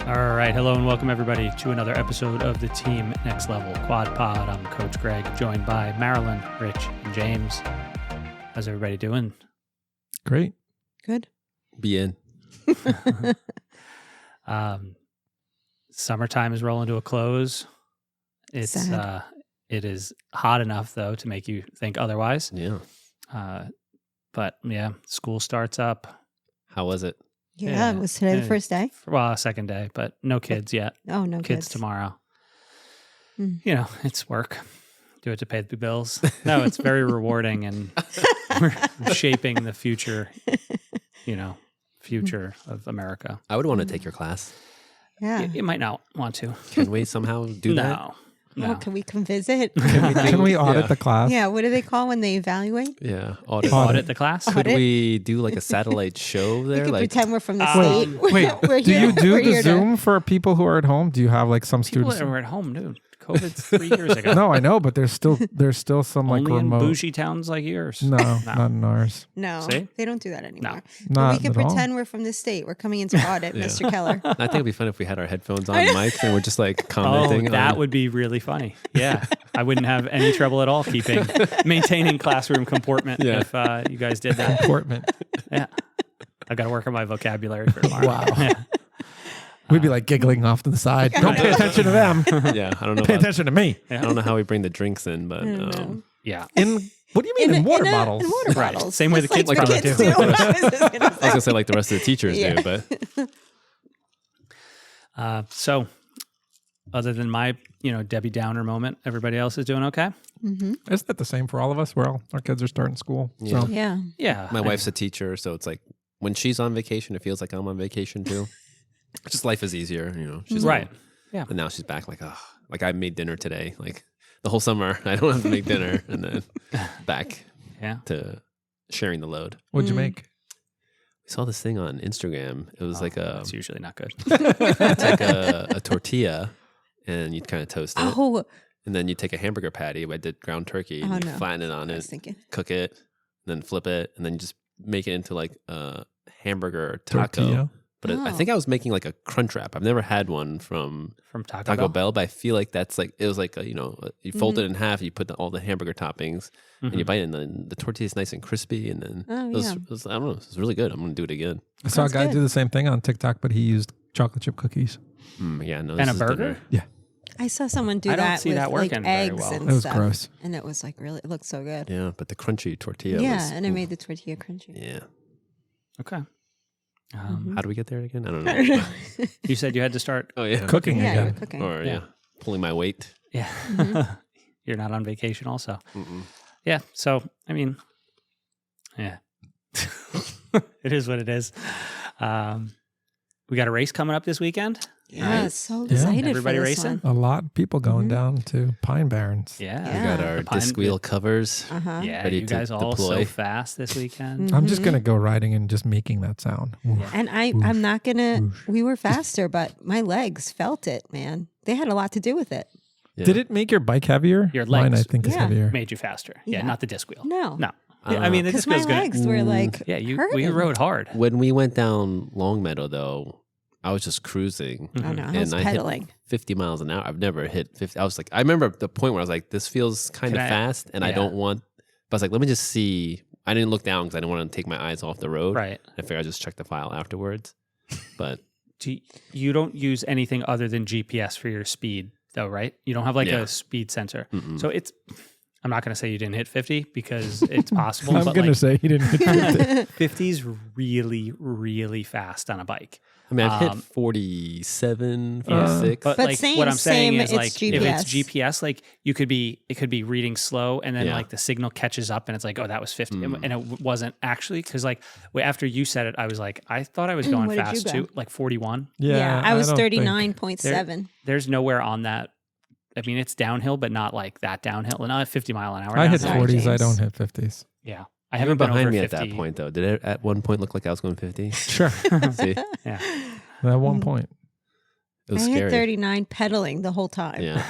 All right. Hello and welcome everybody to another episode of the Team Next Level Quad Pod. I'm Coach Greg, joined by Marilyn, Rich, and James. How's everybody doing? Great. Good. Bien. Summertime is rolling to a close. It's it is hot enough though to make you think otherwise. Yeah. But yeah, school starts up. How was it? Yeah. Was today the first day? Well, second day, but no kids yet. Oh, no Kids kids. tomorrow. Mm. You know, it's work. Do it to pay the bills. No, it's very rewarding, and we're shaping the future, future of America. I would want to take your class. Yeah. You might not want to. Can we somehow do that? No. Oh, can we come visit? Can we audit the class? Yeah. What do they call when they evaluate? Yeah. Audit the class? Could we do like a satellite show We there? could Like, pretend we're from the Wait, state. Wait, We're do here- you do we're the here to- Zoom for people who are at home? Do you have like some People students? that were at home, dude. COVID's 3 years ago. No, I know, but there's still some like Only in remote. bougie towns like yours. No, not in ours. No, See? they don't do that anymore. Not But we can at all. pretend we're from the state. We're coming into audit, Yeah. Mr. Keller. I think it'd be fun if we had our headphones on mics and we're just like Oh, commenting. that on, would be really funny. Yeah. I wouldn't have any trouble at all maintaining classroom comportment Yeah. if you guys did that. Comportment. Yeah. I've got to work on my vocabulary for tomorrow. Wow. Yeah. We'd be like giggling off to the side. Don't pay attention to them. Yeah. I don't know. Pay attention to me. I don't know how we bring the drinks in, but Yeah. What do you mean in water bottles? In water Right. bottles. Same way the Just kids like do the it, kids too. do. I was just gonna I was gonna say like the rest of the teachers Yeah. do, but So other than my, Debbie Downer moment, everybody else is doing okay? Mm-hmm. Isn't that the same for all of us? Well, our kids are starting school. Yeah. So Yeah. Yeah. my wife's a teacher, so it's like when she's on vacation, it feels like I'm on vacation too. Just life is easier, She's Right. home. Yeah. But now she's back like, oh, like I made dinner today. Like the whole summer, I don't have to make dinner, and then back Yeah. to sharing the load. what'd you make? We saw this thing on Instagram. It was like a That's usually not good. it's like a tortilla, and you'd kind of toast it, Oh, and then you take a hamburger patty. I did ground turkey, and Oh, you no. flatten it on I it, was thinking. cook it, then flip it, and then you just make it into like a hamburger taco. Tortilla. But I Oh. think I was making like a crunch wrap. I've never had one from From Taco Taco Bell. Bell, but I feel like that's like it was like you fold it in half, you put all the hamburger toppings, and you bite it, and then the tortilla is nice and crispy, and then Oh, it was, yeah. it was- I don't know, it was really good. I'm gonna do it again. I saw a Sounds guy good. do the same thing on TikTok, but he used chocolate chip cookies. Yeah, no, And this a is burger? dinner. I saw someone do I don't that see with that like working very eggs well. and It was stuff. gross. And it was like really, it looked so good. Yeah, but the crunchy tortilla. Yeah, was, and it made the tortilla crunchy. Yeah. Okay. Mhm. How do we get there again? I don't I don't know. know. You said you had to start. Oh yeah, Cooking Yeah, you were again. cooking. or Yeah. pulling my weight. Yeah. Mm-hmm. You're not on vacation also. Mm-mm. Yeah. So, I mean, yeah. It is what it is. We got a race coming up this weekend. Yeah, Right? so Yeah. excited Everybody for this racing? one. A lot of people going Mhm. down to Pine Barrens. Yeah. We got our The pine- disc wheel covers. Uh-huh. Yeah. Ready You to guys all so deploy. fast this weekend. I'm just Mhm. going to go riding and just making that sound. Yeah. And Whoosh, I'm not gonna. whoosh. We were faster, but my legs felt it, man. They had a lot to do with it. Yeah. Did it make your bike heavier? Your Mine, I legs. think, is Yeah. heavier. Made you faster. Yeah. Yeah. Not the disc wheel. No, No. I mean, the because disc my wheel's good. legs were like, Yeah. We hurting. rode hard. When we went down Long Meadow, though, I was just cruising. Oh no, I And was I hit pedaling. 50 miles an hour. I've never hit 50. I was like, I remember the point where I was like, this feels kind of Can I- fast, and I yeah. don't want. But I was like, let me just see. I didn't look down because I didn't want to take my eyes off the road. Right. I figured I'd just check the file afterwards. But You don't use anything other than GPS for your speed, though, right? You don't have like Yeah. a speed sensor. mm-mm. So it's. I'm not going to say you didn't hit 50 because it's possible. I'm but going to like, say he didn't hit 50 is really, really fast on a bike. I mean, I've hit Um, 47, 46. But But like same- what I'm saying same, is it's like if it's GPS. GPS, like it could be reading slow, and then Yeah. like the signal catches up, and it's like, oh, that was 50, Mm. and it wasn't actually because like after you said it, I was like, I thought I was going What did you fast go? too, like 41. Yeah, I was don't think- 39.7. There's nowhere on that. I mean, it's downhill, but not like that downhill. And not at 50 mile an hour. I hit downhill. Sorry, 40s. I James. don't hit 50s. Yeah, I You were haven't been behind over me 50. at that point, though. Did it at one point look like I was going 50? Sure. See, Yeah, At one point. it was I scary. hit 39 pedaling the whole time. Yeah.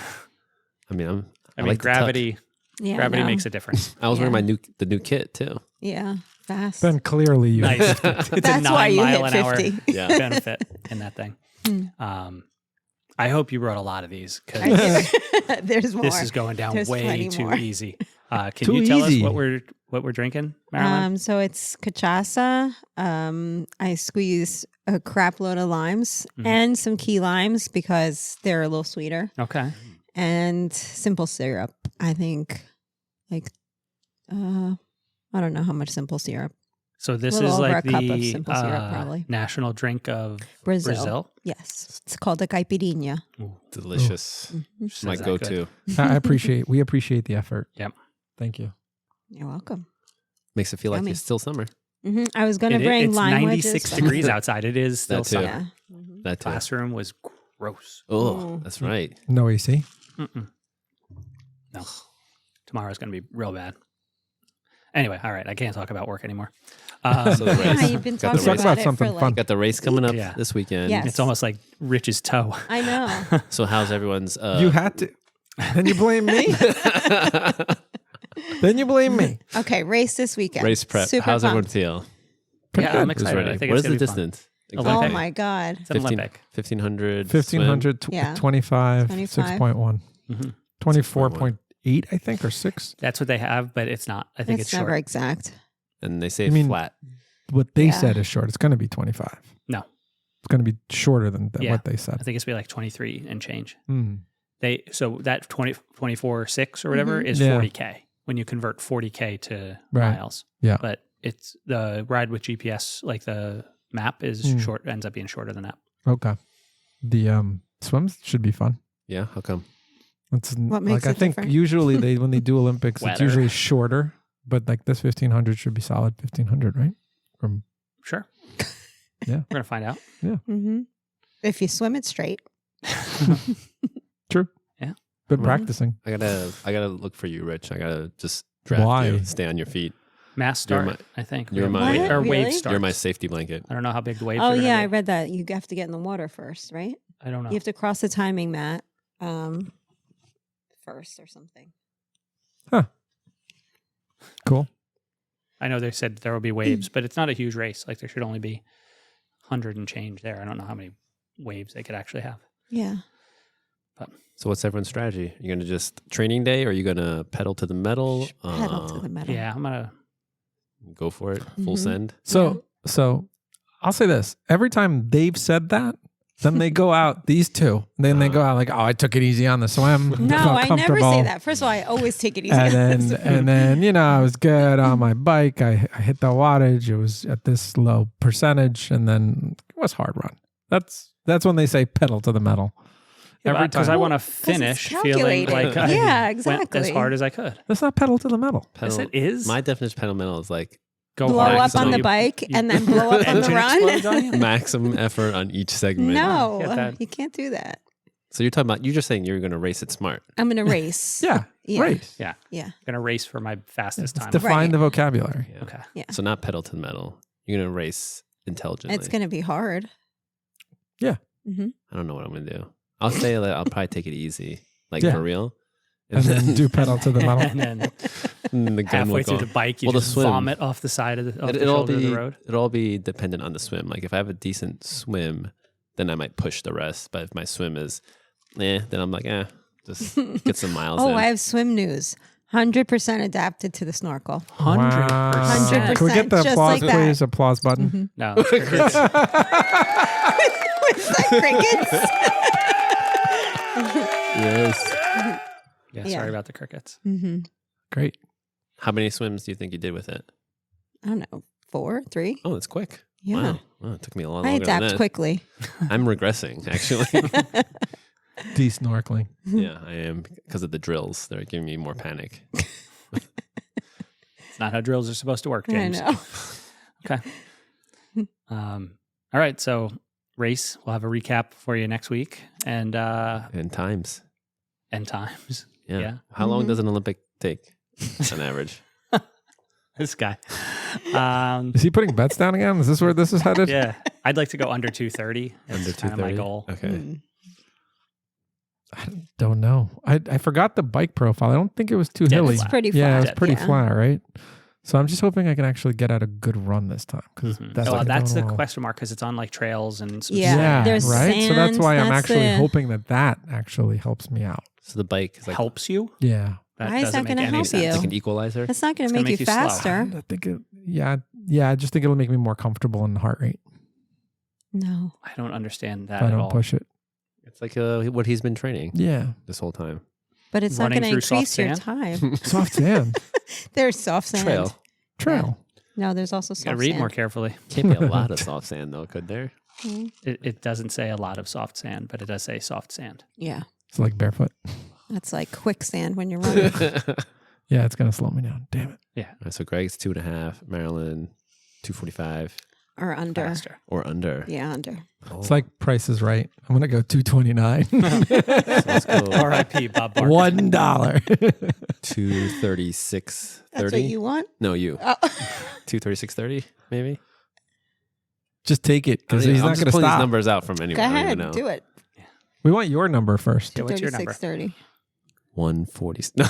I mean, I mean, like to touch. gravity Yeah, makes no. a difference. I was wearing Yeah. the new kit too. Yeah, fast. Then clearly you. Nice. It's a That's why 9 you mile hit an hour 50. Yeah. benefit in that thing. I hope you wrote a lot of these because There's more. this is going down There's way plenty too more. easy. Can Too you tell easy. us what we're drinking, Marilyn? So it's cachaça. I squeeze a crap load of limes and some key limes because they're a little sweeter. Okay. And simple syrup. I think I don't know how much simple syrup. So this Little is over like a cup of the simple syrup, probably. national drink of Brazil. Brazil. Yes. It's called a caipirinha. Delicious. Mhm. My Sounds go-to. We appreciate the effort. Yep. Thank you. You're welcome. Makes it feel like Yummy. it's still summer. I was going to bring It's lime 96 wedges. degrees outside. It is still That too. summer. Yeah. That too. Classroom was gross. Oh, that's right. No AC. Mm-mm. No. Tomorrow's going to be real bad. Anyway, all right. I can't talk about work anymore. So the Yeah, race. you've been Got the talking race. about it Something for fun. like, Got the race coming up Yeah. this weekend. Yes. It's almost like Rich's toe. I know. So how's everyone's You had to. Then you blame me. Then you blame me. Okay, race this weekend. race prep? Super How's everyone pumped. feel? Yeah, I'm Who's excited. ready? I think What it's is the gonna be fun. distance? Oh Olympic. my God. It's an Olympic. 1500. 1500, Yeah. 25, 25. 6.1. hmm 24.8, I think, or 6. That's what they have, but it's not. I think it's never short. exact. And they say You mean- flat. What they Yeah. said is short. It's going to be 25. No. It's going to be shorter than Yeah. what they I said. think it's be like 23 and change. Mm. So that 24.6 or whatever is Yeah. 40K when you convert 40K to Right. miles. Yeah. But it's the ride with GPS, like the map is short, ends up being shorter than that. Okay. The swims should be fun. Yeah. How come? It's What makes I it think different? usually when they do Olympics, it's Weather. usually shorter, but like this 1500 should be solid 1500, right? From Sure. Yeah. We're going to find out. If you swim it straight. True. Yeah. Been Right. practicing. I gotta look for you, Rich. I gotta just draft Why? you. Stay on your feet. Mass You're start, I think. you're Or my- wave- or What? wave Really? starts. You're my safety blanket. I don't know how big the waves Oh, are gonna yeah. I be. read that. You have to get in the water first, right? I don't know. You have to cross the timing mat first or something. Cool. I know they said there will be waves, but it's not a huge race. Like there should only be 100 and change there. I don't know how many waves they could actually have. Yeah. So what's everyone's strategy? You're gonna just training day, or are you gonna pedal to the metal? Pedal to the metal. Yeah, I'm going to. Go for it. Full Mhm. send. So I'll say this. Every time they've said that, then they go out, these two, then they go out like, oh, I took it easy on the swim. No, felt I never say comfortable. that. First of all, I always take it easy. And then, I was good on my bike. I hit the wattage. It was at this low percentage. And then it was hard run. That's when they say pedal to the metal. Every Because time. I want to it's finish feeling calculated. like I Yeah, went as exactly. hard as I could. That's not pedal to the metal. Pedal, Yes, it is. My definition of pedal metal is like Go blow hard. up on the You- bike and then blow up on the engine explodes on run. you? maximum effort on each segment. No, Get that. you can't do that. So you're just saying you're gonna race it smart. I'm going to race. Yeah. Yeah. Race. Yeah. Yeah. Going to race for my fastest time. Define Right. the vocabulary. Yeah. Okay. Yeah. So not pedal to the metal. You're gonna race intelligently. It's going to be hard. Yeah. Mm-hmm. I don't know what I'm gonna do. I'll say that I'll probably take it easy, like Yeah. for real. And then do pedal to the metal. And then and the gun halfway will through go. the bike, you Well, the just swim. vomit off the side of the, off the It'll shoulder of be the road. it'll all be dependent on the swim. Like if I have a decent swim, then I might push the rest. But if my swim is, then I'm like, just get some miles Oh, in. I have swim news. 100% adapted to the snorkel. 100%. 100%. Can we get the Just applause, like that. please? Applause button. No. Is that crickets? Yes. Yeah, Yeah. sorry about the crickets. Mm-hmm. Great. How many swims do you think you did with it? I don't know. 4, 3? Oh, that's quick. Yeah. Wow. Well, it took me a lot I longer than adapt that. quickly. I'm regressing, actually. De-snorkeling. Yeah, I am because of the drills. They're giving me more panic. It's not how drills are supposed to work, I James. know. Okay. All right. So race. We'll have a recap for you next week and And times. times. Yeah. Yeah. How long does an Olympic take on average? This guy. Is he putting bets down again? Is this where this is headed? Yeah. I'd like to go under 230. That's Under kind of my 230? goal. Okay. Mm. I don't know. I forgot the bike profile. I don't think it was too Yeah, hilly. It's pretty Yeah, it flat. was pretty Yeah. flat, right? So I'm just hoping I can actually get out a good run this time. Because that's the question mark because it's on like trails and Yeah, there's right. So that's sand, why I'm that's actually the- hoping that actually helps me out. So the bike is like helps you. Yeah. Why is doesn't that gonna make any help sense. you? like an equalizer. That's not going It's to gonna make you make you slow. faster. I think I just think it'll make me more comfortable in the heart rate No. I don't understand that if I at don't all. push it. It's like what he's been training Yeah. this whole time. But it's Running not going to through increase soft your sand? time. Soft sand. There's soft sand. Trail. No, there's also You soft gotta read sand. more carefully. Can't be a lot of soft sand though, could there? Mhm. It doesn't say a lot of soft sand, but it does say soft sand. Yeah. It's like barefoot. That's like quicksand when you're running. Yeah, it's going to slow me down. Damn it. Yeah, All right, so Greg's 2.5, Marilyn 2:45 or under. faster. or under. Yeah, under. It's like Price is Right. I'm going to go 229. Let's go R.I.P. Bob Barker. $1. 236.30. That's what you want? No, you. Oh. 236.30 maybe. Just take it because he's I'm not just going to pulling these stop. numbers out from anywhere. Go I don't ahead. even know. Do it. We want your number first. Yeah, what's your number? 36:30. 140. No,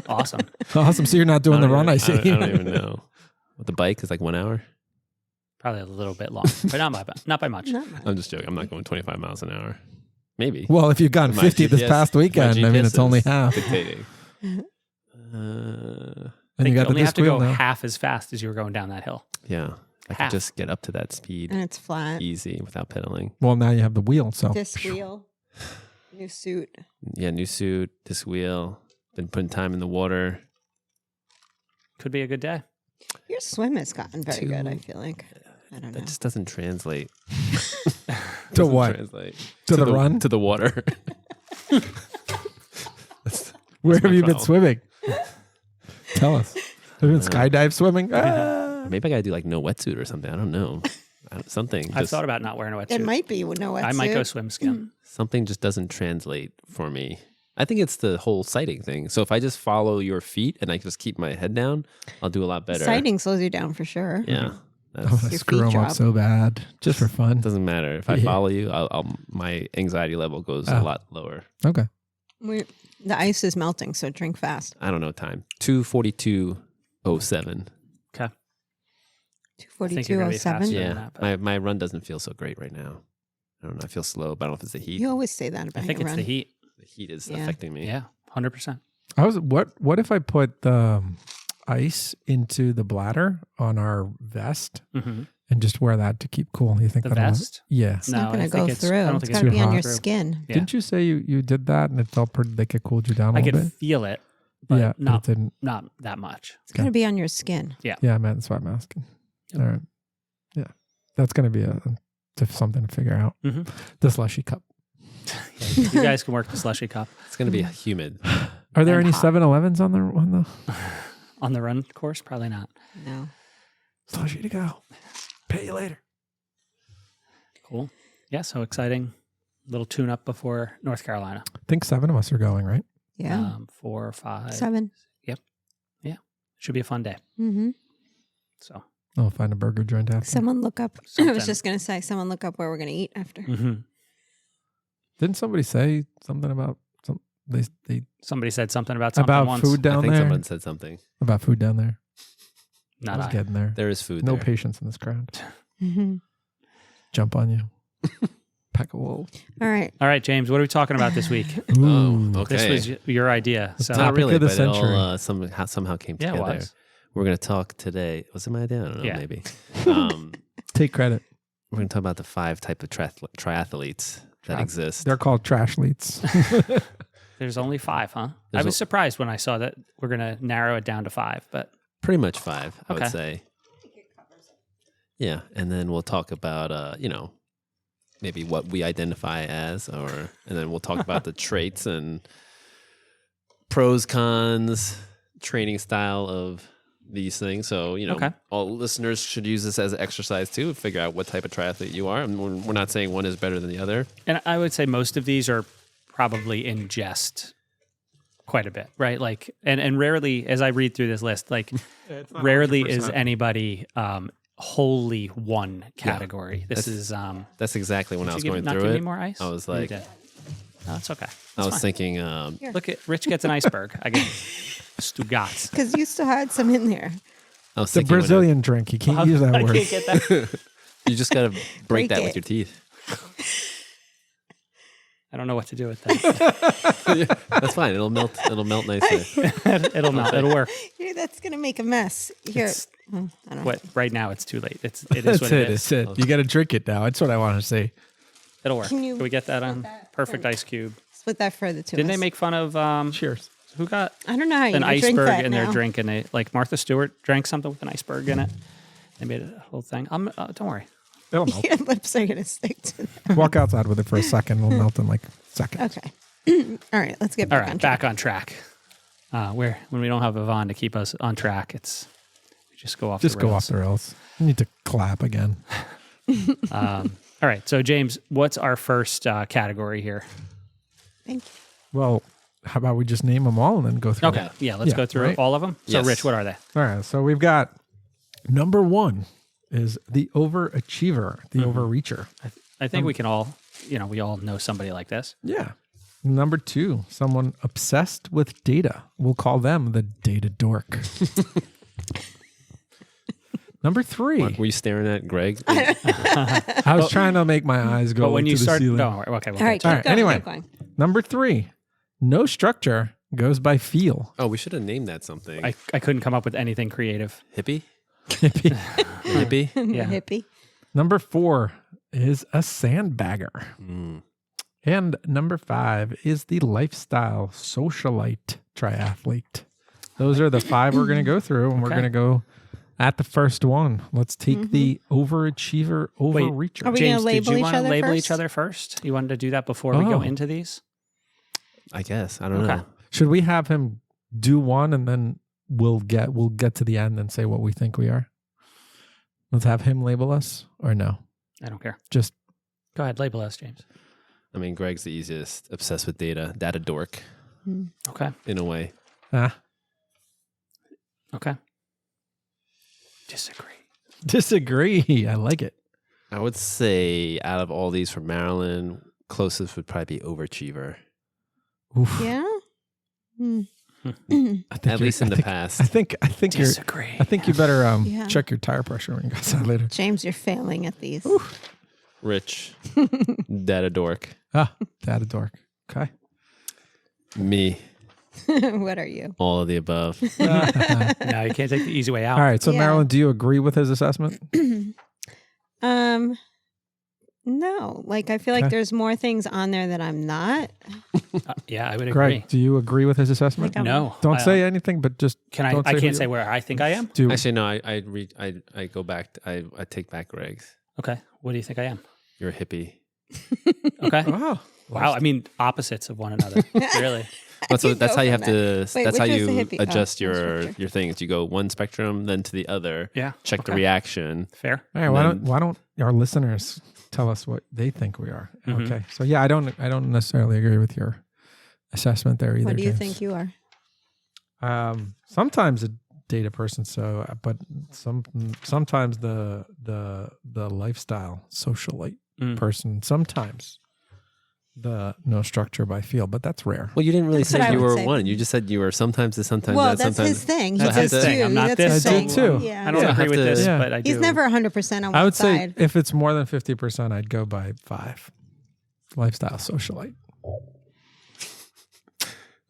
Awesome. Awesome. So you're not doing the run, I see. I don't even know. What, the bike is like 1 hour? Probably a little bit long, but not by much. Not I'm just joking. I'm not going 25 miles an hour. Maybe. Well, if you've gotten My 50 this GPS past weekend, I mean, GPS it's only is half. Dictating. And I think you got the only have disc to wheel go now. half as fast as you were going down that hill. Yeah. I Half. could just get up to that speed And it's flat. easy without pedaling. Well, now you have the wheel. So Disc wheel. New suit. Yeah, new suit, disc wheel. Been putting time in the water. Could be a good day. Your swim has gotten very good, I Two- feel like. I don't know. That just doesn't translate. to Doesn't what? Translate. To the run? To the water. Where my have you been problem. swimming? Tell us. Have you been skydive swimming? Ah. Maybe I got to do like no wetsuit or something. I don't know. Something. I've just- thought about not wearing a It wetsuit. might be with no wetsuit. I might go swim skin. Something just doesn't translate for me. I think it's the whole sighting thing. So if I just follow your feet and I just keep my head down, I'll do a lot better. Sighting slows you down for sure. Yeah. I That's, want to Your screw feet him up drop. so bad, just for fun. doesn't matter. If I Yeah. follow you, my anxiety level goes a Oh. lot lower. Okay. The ice is melting, so drink fast. I don't know time. 2:42:07. Okay. I think you're gonna be 2:42:07. faster. Yeah. than that, but- My run doesn't feel so great right now. I don't know. I feel slow, but I don't know if it's the heat. You always say that about I think your it's run. the heat. The heat is Yeah. affecting me. Yeah, 100%. What if I put the ice into the bladder on our vest Mm-hmm. and just wear that to keep cool? You think The that'll vest? Yeah. It's not No, going I to think go it's- through. I don't It's think got it's to be gonna on go your through. skin. Yeah. Didn't you say you did that and it felt pretty like it cooled you down a I little could bit? feel it, but Yeah, but it not didn't. that much. It's going to be on your skin. Yeah, man, that's why I'm asking. Yep. All right. Yeah. That's going to be something to figure out. Mhm. The slushy cup. Yeah, you guys can work the slushy cup It's going to be humid. Are there And any hot. 7-Elevens on the on the run course. Probably not. No. slushy to go? Pay you later. Cool. Yeah, so exciting. Little tune up before North Carolina. I think 7 of us are going, right? Yeah. 4 or 5. 7. Should be a fun day. Mm-hmm. So. I'll find a burger joint after. Someone look up. I Something. was just going to say, someone look up where we're going to eat after. Mm-hmm. Didn't somebody say something about they Somebody said something about something about once. food I down think there? someone said something. About food down there. I Not was I. getting there. There is food No there. patience in this crowd. Mm-hmm. Jump on you. Pack of wolves. All right. All right, James, what are we talking about this week? Ooh. okay. This was your idea. So Topic Not really, of the but it all century. somehow came yeah, it together. was. We're going to talk today. Was it my idea? I don't know, Yeah. maybe. Take credit. We're going to talk about the 5 type of triathletes that exist. They're called trash leets. There's only 5, huh? There's I was surprised when I saw that we're going to narrow it down to 5, but Pretty much 5, I Okay. would say. Yeah, and then we'll talk about, maybe what we identify as, and then we'll talk about the traits and pros, cons, training style of these things. So, Okay. all listeners should use this as an exercise too, figure out what type of triathlete you are. And we're not saying one is better than the other. and I would say most of these are probably in jest quite a bit, right? Like, and rarely, as I read through this list, like rarely is anybody wholly one category. This is That's exactly when I was going not through give it. me more ice. I was Oh, you like, did. No, it's okay. I was fine. thinking, Look at Rich gets an iceberg. I get Stugats. Because you still had some in there. I was It's a thinking when Brazilian drink. You can't use that I word. can't get that. you just gotta break Break that it. with your teeth. I don't know what to do with that. That's fine. It'll melt. It'll melt nicely. It'll melt. It'll work. Yeah, that's gonna make a mess. Here, It's- I don't know. What right now it's too late. It is That's what it. it is. It's it. You got to drink it now. That's what I want to say. It'll work. Can Can, you we get that put on? that Perfect in? ice cube. Split that further to Didn't us. they make fun of Cheers. who got I don't know how you an drink iceberg that in their now. drink, and they like Martha Stewart drank something with an iceberg in it. They made a whole thing. Don't worry. It'll melt. Your lips are gonna stick to that. Walk outside with it for a second. It'll melt in like seconds. Okay. All right, let's get All back right, on track. back on track. Where when we don't have Yvonne to keep us on track, it's we just go off. Just the go rails. off the rails. You need to clap again. All right, so James, what's our first category here? Thank you. Well, how about we just name them all and then go through Okay, them? yeah, let's Yeah, go through right. all of them. So, Yes. Rich, what are they? All right. So we've got number 1 is the overachiever, the overreacher. I think we can all, we all know somebody like this. Yeah. Number 2, someone obsessed with data. We'll call them the data dork. Number 3, What, were you staring at Greg? I was trying to make my eyes go But when to you the start, ceiling. no, okay, we'll All right, get to All it. right, keep going, anyway. keep going. Number 3, no structure, goes by feel. Oh, we should have named that something. I couldn't come up with anything creative. Hippie? Hippie? Yeah. Hippie. Number 4 is a sandbagger. Mm. And number 5 is the lifestyle socialite triathlete. Those are the 5 we're going to go through, and we're Okay. going to go at the first one. Let's take the overachiever, overreacher. Are we James, gonna label did you each want to other label first? each other first? You wanted to do that before we go Oh. into these? I guess. I don't Okay. know. Should we have him do one, and then we'll get to the end and say what we think we are? Let's have him label us, or no? I don't care. Just Go ahead, label us, James. I mean, Greg's the easiest. Obsessed with data dork Okay. in a way. Okay. disagree. I like it. I would say out of all these from Maryland, closest would probably be overachiever. Oof. Yeah. I think At you're- least in I the think- past. I think you're. Disagree. I think you better Yeah. check your tire pressure when you go outside later. James, you're failing at these. Rich, data dork. Data dork. Okay. Me, What are you? all of the above. No, you can't take the easy way out. All right. So Yeah. Marilyn, do you agree with his assessment? No. Like I feel like Okay. there's more things on there that I'm not. Yeah, I would agree. Greg, do you agree with his assessment? Like I'm- No. Don't I- say anything, but just Can I? don't I say who can't you- say where I think I am. do. Actually, no. I go back. I take back Greg's. Okay. What do you think I am? You're a hippie. Okay. Oh, Wow. I mean, opposites of one another. Really. That's You that's go how you from have to. Wait, that's how which was you the hippie? Oh, adjust one your spectrum. things. You go one spectrum, then to the other. Yeah. Check Okay. the reaction. Fair. All right. Why don't our listeners tell us what they think we are? Mhm. Okay. So yeah, I don't necessarily agree with your assessment there either. What do you James. think you are? Sometimes a data person, but sometimes the lifestyle socialite Mm. person. Sometimes the no structure by feel, but that's rare. Well, you didn't really That's what say I you would were say. one. You just said you were sometimes this, sometimes Well, that, that's sometimes. his thing. He That's does his thing. too. I'm not That's this his I did thing. too. Yeah. I don't Yeah. agree with Have to- this, Yeah. but I do. He's never 100% on I one would say side. if it's more than 50%, I'd go by 5. Lifestyle socialite.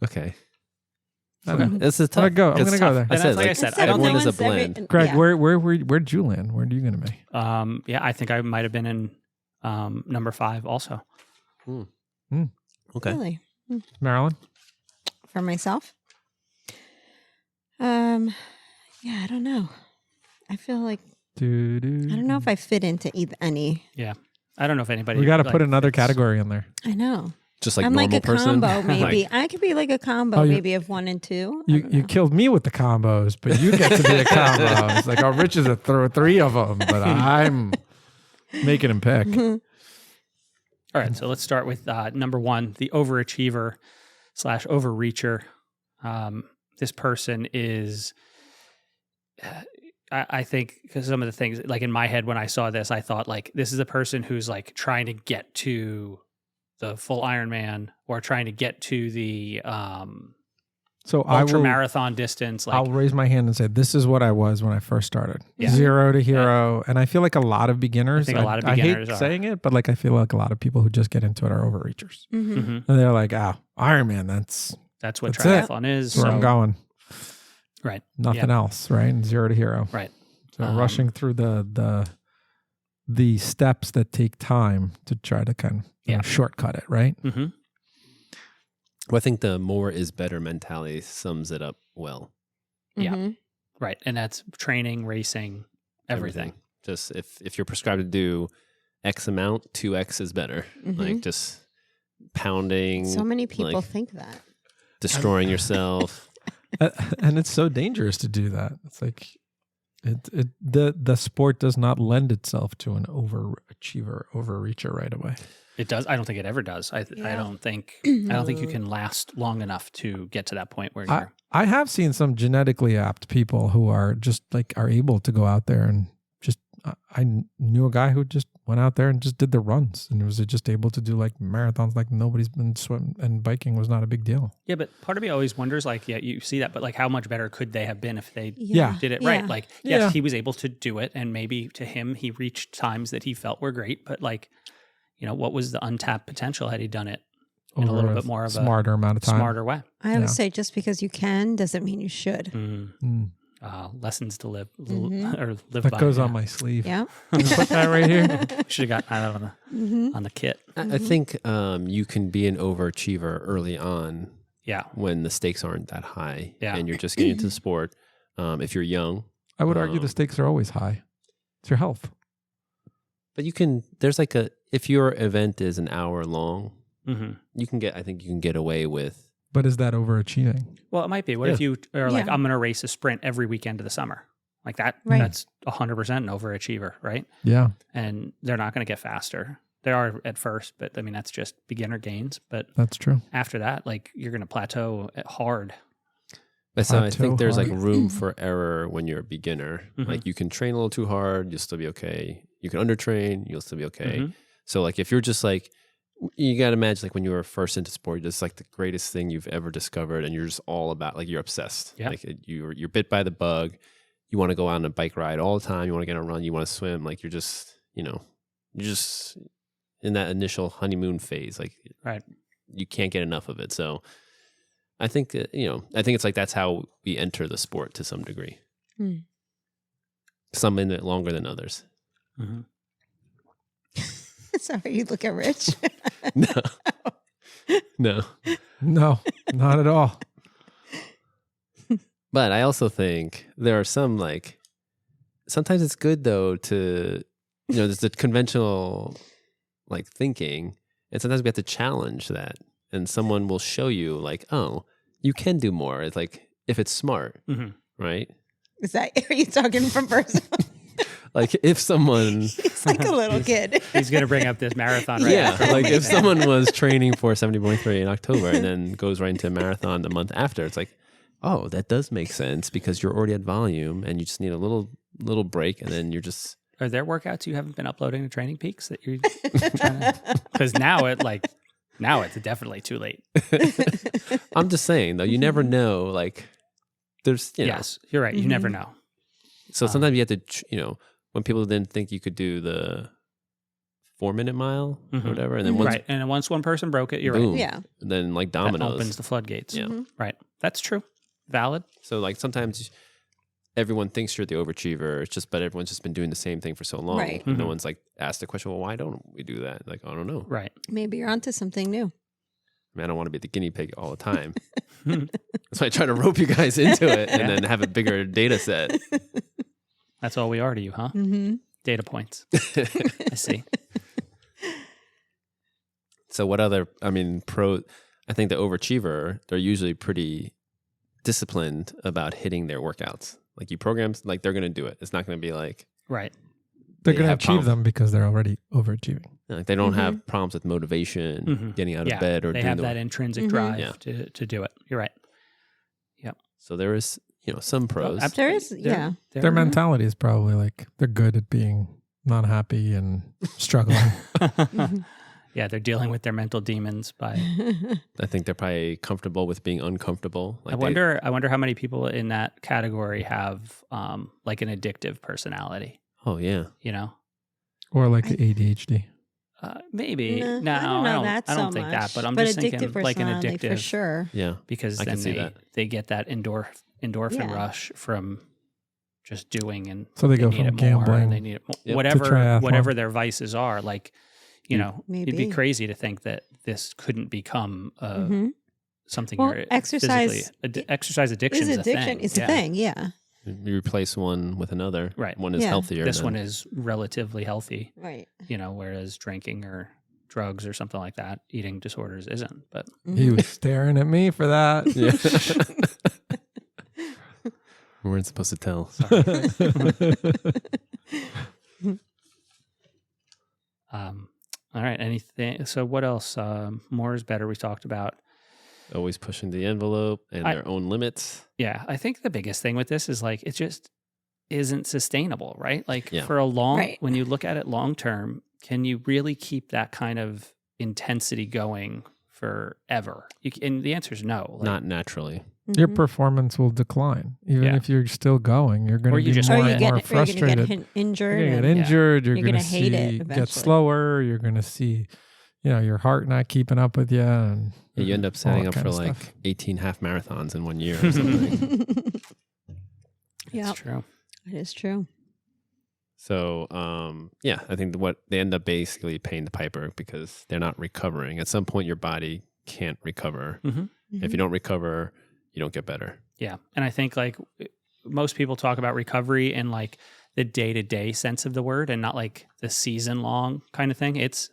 Okay. I don't know. This is I'm tough. gonna go. I'm It's gonna go tough. there. I said, like I like, said, Instead I of don't everyone think is a doing blend. every- Greg, yeah. where'd you land? Where are you gonna be? Yeah, I think I might have been in number 5 also. Okay. Really? Marilyn? For myself? Yeah, I don't know. I feel like I don't know if I fit into either any. Yeah. I don't know if anybody. We got to like, put another fits. category in there. I know. Just like I'm normal like a person. combo, maybe. Like, I could be like a combo, Oh, you- maybe of 1 and 2. I You don't you know. killed me with the combos, but you get to be a combo. It's like, oh, Rich is throw 3 of them, but I'm making him pick. All right, so let's start with number 1, the overachiever / overreacher. This person is, I think, because some of the things, like in my head when I saw this, I thought like this is a person who's like trying to get to the full Ironman or trying to get to the So I ultra will marathon distance. Like I'll raise my hand and say, this is what I was when I first started. Yeah. 0 to hero. And I feel like a lot of beginners, I think a lot of beginners hate are. saying it, but like I feel like a lot of people who just get into it are overreachers. Mhm. Mhm. And they're like, Ironman, that's what That's it. triathlon is. where I'm going. Right. Nothing else, right? And 0 to hero. Right. So rushing through the steps that take time to try to kind of shortcut it, right? Mm-hmm. Well, I think the more is better mentality sums it up well. Yeah. Mhm. Right. And that's training, racing, everything. Just if you're prescribed to do X amount, 2X is better. Mhm. Like just pounding, So many people like, think that. destroying yourself. And it's so dangerous to do that. It's like the sport does not lend itself to an overachiever, overreacher right away. It does. I don't think it ever does. I don't think you can last long enough to get to that point where you're. I have seen some genetically apt people who are just like are able to go out there and just. I knew a guy who just went out there and just did the runs and was just able to do like marathons like nobody's been swimming, and biking was not a big deal. Yeah, but part of me always wonders, like, you see that, but like, how much better could they have been if they Yeah. did it Yeah. right? Like, yes, he was able to do it, and maybe to him, he reached times that he felt were great, but like, what was the untapped potential had he done it in a little bit more of smarter amount of a time. smarter way? I always say just because you can doesn't mean you should. Mm. Lessons to live Mhm. or live That by. goes on my sleeve. Yeah. Put that right here. Should have gotten that Mhm. on the kit. I think you can be an overachiever early on Yeah. when the stakes aren't that high Yeah. and you're just getting into the sport. If you're young, I would argue the stakes are always high. It's your health. but there's like if your event is an hour long, Mm-hmm. I think you can get away with. But is that overachieving? Well, it might be. What if you are like, Yeah. I'm going to race a sprint every weekend of the summer? Like that, Right. that's 100% an overachiever, right? Yeah. And they're not going to get faster. They are at first, but I mean, that's just beginner gains. But That's true. after that, like you're going to plateau hard. But so I Plateau think there's like hard. room for error when you're a beginner. Mhm. Like you can train a little too hard, you'll still be okay. You can undertrain, you'll still be okay. Mhm. So like if you're just like, you got to imagine like when you were first into sport, you're just like the greatest thing you've ever discovered, and you're just all about like you're obsessed. Yeah. Like you're bit by the bug. You want to go on a bike ride all the time. You want to get on a run. You want to swim. Like you're just in that initial honeymoon phase. Like Right. you can't get enough of it. So I think I think it's like that's how we enter the sport to some degree. Hmm. Some in it longer than others. Mm-hmm. Sorry, you look at Rich. No, no. No, not at all. But I also think there are some like sometimes it's good though to there's the conventional like thinking, and sometimes we have to challenge that, and someone will show you like, oh, you can do more. It's like if it's smart, Mm-hmm. right? Are you talking from personal? Like if someone He's like a little kid. He's going to bring up this marathon, right? yeah, after like one if week. someone was training for 70.3 in October and then goes right into a marathon the month after, it's like, oh, that does make sense because you're already at volume and you just need a little break, and then you're just. Are there workouts you haven't been uploading to Training Peaks that you're trying to? Because now it's definitely too late. I'm just saying though, you never know. Like, there's Yes, you're right. You never know. So sometimes you have to when people didn't think you could do the 4-minute mile or Mhm. whatever, and then once Right. And once one person broke it, you're boom, right. Yeah. then like That dominoes. opens the floodgates. Yeah. Right. That's true. Valid. So like sometimes everyone thinks you're the overachiever. It's just, but everyone's just been doing the same thing for so long. Right. No Mhm. one's like asked the question, well, why don't we do that? Like, I don't know. Right. Maybe you're onto something new. I mean, I don't want to be the guinea pig all the time. So I try to rope you guys into it and Yeah. then have a bigger data set. That's all we are to you, huh? Mm-hmm. Data points. I see. So what other, I think the overachiever, they're usually pretty disciplined about hitting their workouts. Like you program, like they're going to do it. It's not going to be like, Right. They're They going to have achieve problems. them because they're already overachieving. like they don't have problems with motivation, Mhm. getting out Yeah. of bed or They doing have the that intrinsic Mhm. drive Yeah. to do it. You're right. So there is, some pros. There is, yeah. Their mentality is probably like they're good at being not happy and struggling. Mhm. Yeah, they're dealing with their mental demons by. I think they're probably comfortable with being uncomfortable. I wonder how many people in that category have like an addictive personality. Oh yeah. Or like the ADHD. Maybe. No, No, I don't know that I don't so think much. that, but I'm But just thinking addictive like an personality addictive for sure. Yeah. because I then can see that. they get that endorphin Yeah. rush from just doing, and So they go need from it more, gambling and they need it more. Yep. to triathlon. whatever their vices are. Like, it'd be Maybe. crazy to think that this couldn't become Mhm. something. Well, you're exercise exercise addiction is addiction. It's a thing. Yeah. You replace one with another. Right. One is Yeah. healthier. This than- one is relatively healthy, Right. whereas drinking or drugs or something like that, eating disorders isn't. But He was staring at me for that. We weren't supposed to tell. all right, anything? So what else? More is better. We talked about. Always pushing the envelope and their own limits. Yeah, I think the biggest thing with this is like it just isn't sustainable, right? Like Yeah. for a long, Right. when you look at it long term, can you really keep that kind of intensity going forever? And the answer is no. Like, Not naturally. Your Mhm. performance will decline. Even Yeah. if you're still going, you're going Or to you be just more Or and you more Or you're frustrated. going to get injured. You're going to and- get injured. You're You're going to gonna hate it see get eventually. slower. You're going to see, your heart not keeping up with you. And Yeah, you end up all signing that up kind for of like stuff. 18 half marathons in 1 year or something. Yeah, it's true. it is true. So, I think what they end up basically paying the piper because they're not recovering. At some point, your body can't recover. Hmm. If you don't recover, you don't get better. Yeah, and I think like most people talk about recovery in like the day-to-day sense of the word, and not like the season-long kind of thing. It's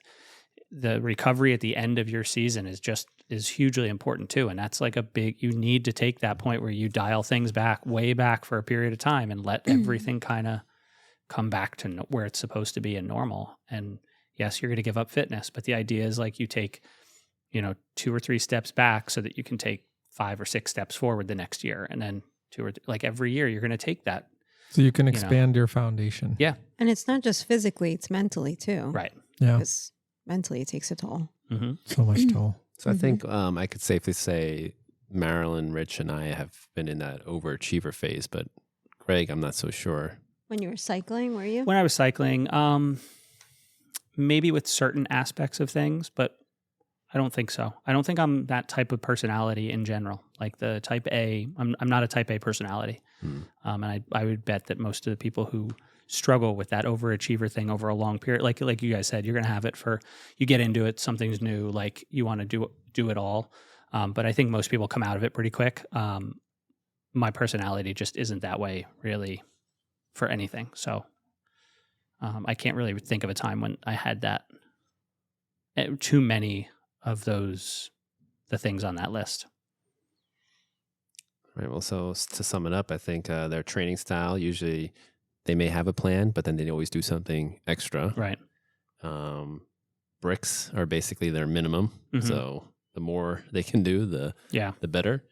the recovery at the end of your season is hugely important too, and that's like you need to take that point where you dial things back way back for a period of time and let everything kind of come back to where it's supposed to be and normal. And yes, you're going to give up fitness, but the idea is like you take 2 or 3 steps back so that you can take 5 or 6 steps forward the next year, and then like every year you're going to take that. so you can expand your foundation. Yeah, And it's not just physically, it's mentally too. right. Yeah. Because mentally it takes a toll. Mm-hmm. So much toll. So I think I could safely say Marilyn, Rich, and I have been in that overachiever phase, but Greg, I'm not so sure. When you were cycling, were you? When I was cycling, maybe with certain aspects of things, but I don't think so. I don't think I'm that type of personality in general. Like the type A, I'm not a type A personality. And I would bet that most of the people who struggle with that overachiever thing over a long period, like you guys said, you're going to have it you get into it, something's new, like you want to do it all. But I think most people come out of it pretty quick. My personality just isn't that way really for anything. So I can't really think of a time when I had that too many of the things on that list. Right. Well, so to sum it up, I think their training style, usually they may have a plan, but then they always do something extra. Right. Bricks are basically their minimum. Mhm. So the more they can do, the better.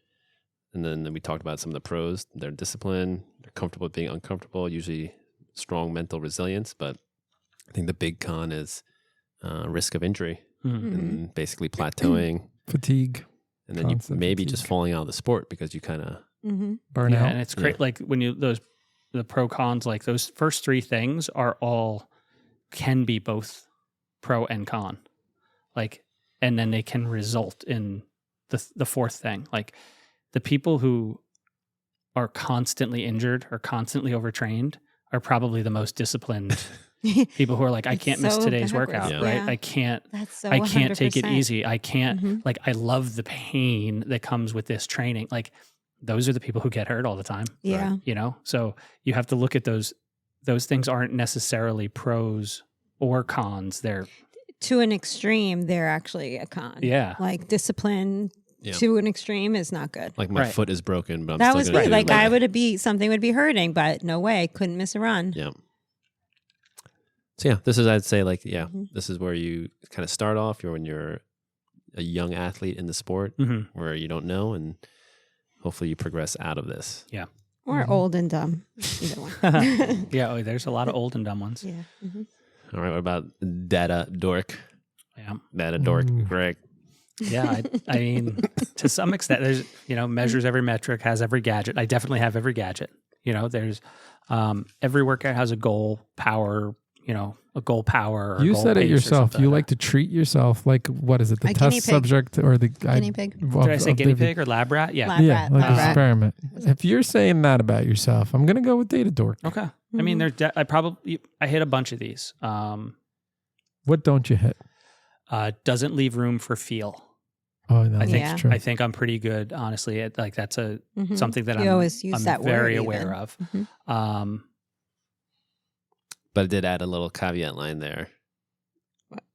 And then we talked about some of the pros. They're disciplined. They're comfortable with being uncomfortable, usually strong mental resilience. But I think the big con is risk of injury Mhm. and basically plateauing. Fatigue, And then you Constant maybe fatigue. just falling out of the sport because you kind of, Mm-hmm. burnout. Yeah, and it's great. Yeah. Like when the pro cons, like those first 3 things can be both pro and con. Like, and then they can result in the 4th thing. Like the people who are constantly injured or constantly overtrained are probably the most disciplined people who are like, I It's can't miss so today's backwards. workout, Yeah. right? Yeah. I can't That's so I can't take it 100%. easy. I can't Mhm. like I love the pain that comes with this training. Like those are the people who get hurt all the time. Yeah. So you have to look at those things aren't necessarily pros or cons. They're To an extreme, they're actually a con. yeah. Like discipline Yeah. to an extreme is not good. like my Right. foot is broken, but I'm That still was gonna me. do Like it. I would something would be hurting, but no way, couldn't miss a run. Yeah. So yeah, this is, I'd say, like, Mhm. this is where you kind of start off. When you're a young athlete in the sport Mhm. where you don't know, and hopefully you progress out of this. Or Mhm. old and dumb. Either one. Yeah, there's a lot of old and dumb ones. Yeah. Mhm. All right. What about data dork? Yeah. That a dork, Greg. Yeah, I mean, to some extent, there's, measures every metric, has every gadget. I definitely have every gadget. There's every workout has a goal power, a goal power. Or You goal said it pace or yourself. something You like like to treat yourself like, what is it, the A guinea test pig. subject or the Guinea pig. that. Did I say guinea pig or lab rat? Yeah. Lab rat, like lab rat. experiment. If you're saying that about yourself, I'm gonna go with data dork. Okay. I mean, I hit a bunch of these. What don't you hit? Doesn't leave room for feel. Oh, no, I think Yeah. true. I think I'm pretty good, honestly. That's something that You always use I'm that very word aware even. of. But I did add a little caveat line there.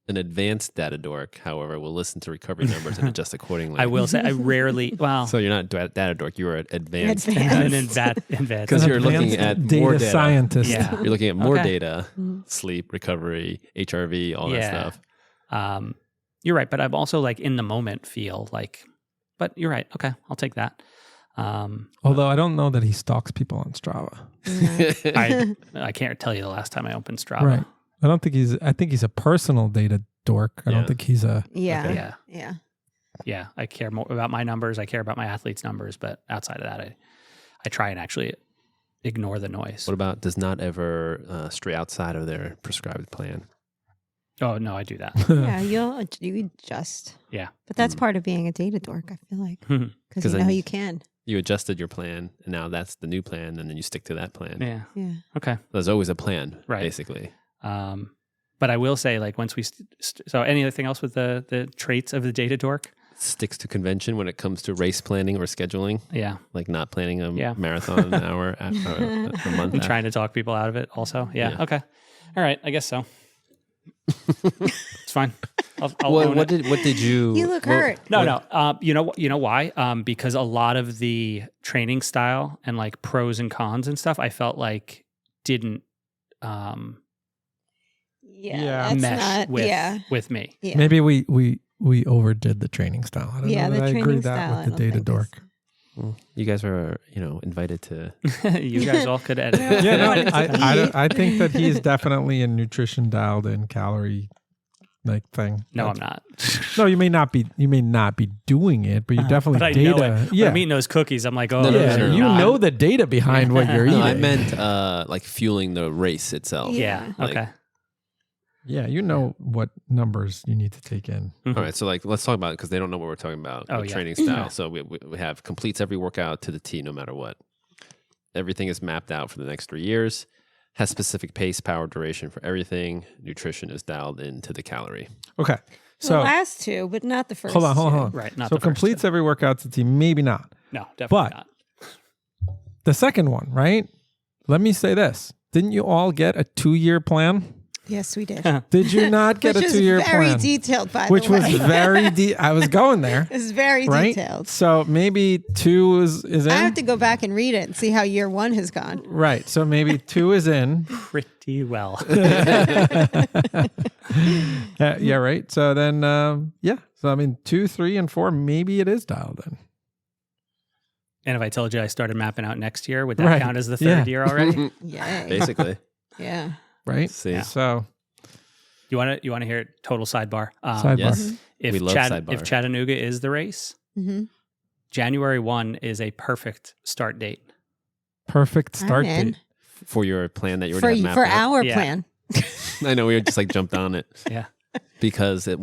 An advanced data dork, however, will listen to recovery numbers and adjust accordingly. I will say I rarely. Well, So you're not data dork. You are advanced. Advanced. because Because you're looking Advanced at data more data. scientist. Yeah. You're looking at more Okay. data, sleep, recovery, HRV, all that stuff. You're right, but I'm also like in the moment feel like. But you're right. Okay, I'll take that. Although I don't know that he stalks people on Strava. I can't tell you the last time I opened Strava. Right. I think he's a personal data dork. I don't Yeah. think he's a. Yeah. Yeah. Yeah. Yeah, I care more about my numbers. I care about my athletes' numbers, but outside of that, I try and actually ignore the noise. What about does not ever stray outside of their prescribed plan? Oh no, I do that. Yeah, you adjust. Yeah. But that's part of being a data dork, I feel like. Because 'Cause you know then- you can. You adjusted your plan, and now that's the new plan, and then you stick to that plan. Yeah. Yeah. Okay. There's always a plan, Right. basically. But I will say, like, once we so anything else with the traits of the data dork? Sticks to convention when it comes to race planning or scheduling, Yeah. like not planning a Yeah. marathon an hour a month. And after. trying to talk people out of it also. Yeah. Yeah. Okay. All right. I guess so. It's fine. I'll What, own what it. did you? You look what- hurt. No. You know why? Because a lot of the training style and like pros and cons and stuff, I felt like didn't Yeah. That's mesh not, with yeah. with me. Yeah. Maybe we overdid the training style. I don't Yeah, know the that I agree training with that style, I with the don't data think dork. Well, you guys were, invited to. You guys all could edit. Yeah, no, wanted to I think that he's definitely a nutrition dialed in calorie like thing. No, I'm not. No, you may not be doing it, but you definitely But I data. know it. Yeah, When I'm eating those cookies, I'm like, oh, No, no, yeah, no, no, you no. know the data behind what you're eating. No, I meant like fueling the race itself. Yeah. Like- Okay. Yeah, you know what numbers you need to take in. Mhm. All right, so like let's talk about it because they don't know what we're talking about. Oh, with yeah. training style. So we have completes every workout to the T, no matter what. Everything is mapped out for the next 3 years. Has specific pace, power, duration for everything. Nutrition is dialed into the calorie. Okay, The so last two, but not the first. hold on. two. Right. Not So the first completes two. every workout to the team, maybe not. No, definitely but- not. The second one, right? Let me say this: didn't you all get a 2-year plan? Yes, we did. Did you not get Which a was 2-year very plan? detailed, by Which the was way. very I was going there. It's very Right? detailed. So maybe 2 is in. I have to go back and read it and see how year one has gone. Right. So maybe 2 is in. Pretty well. Yeah, right. So then, yeah. So I mean, 2, 3, and 4, maybe it is dialed in. And if I told you I started mapping out next year, would that Right. count as the Yeah. third year already? Yay. Basically. Yeah. Right. See. So You want to hear it? Total sidebar. sidebar. Yes. If We love sidebar. if Chattanooga is the race, Mm-hmm. January 1 is a perfect start date. Perfect start I'm in. date. For your plan that you For already have mapped for out. our Yeah. plan. I know we just like jumped on it Yeah. because the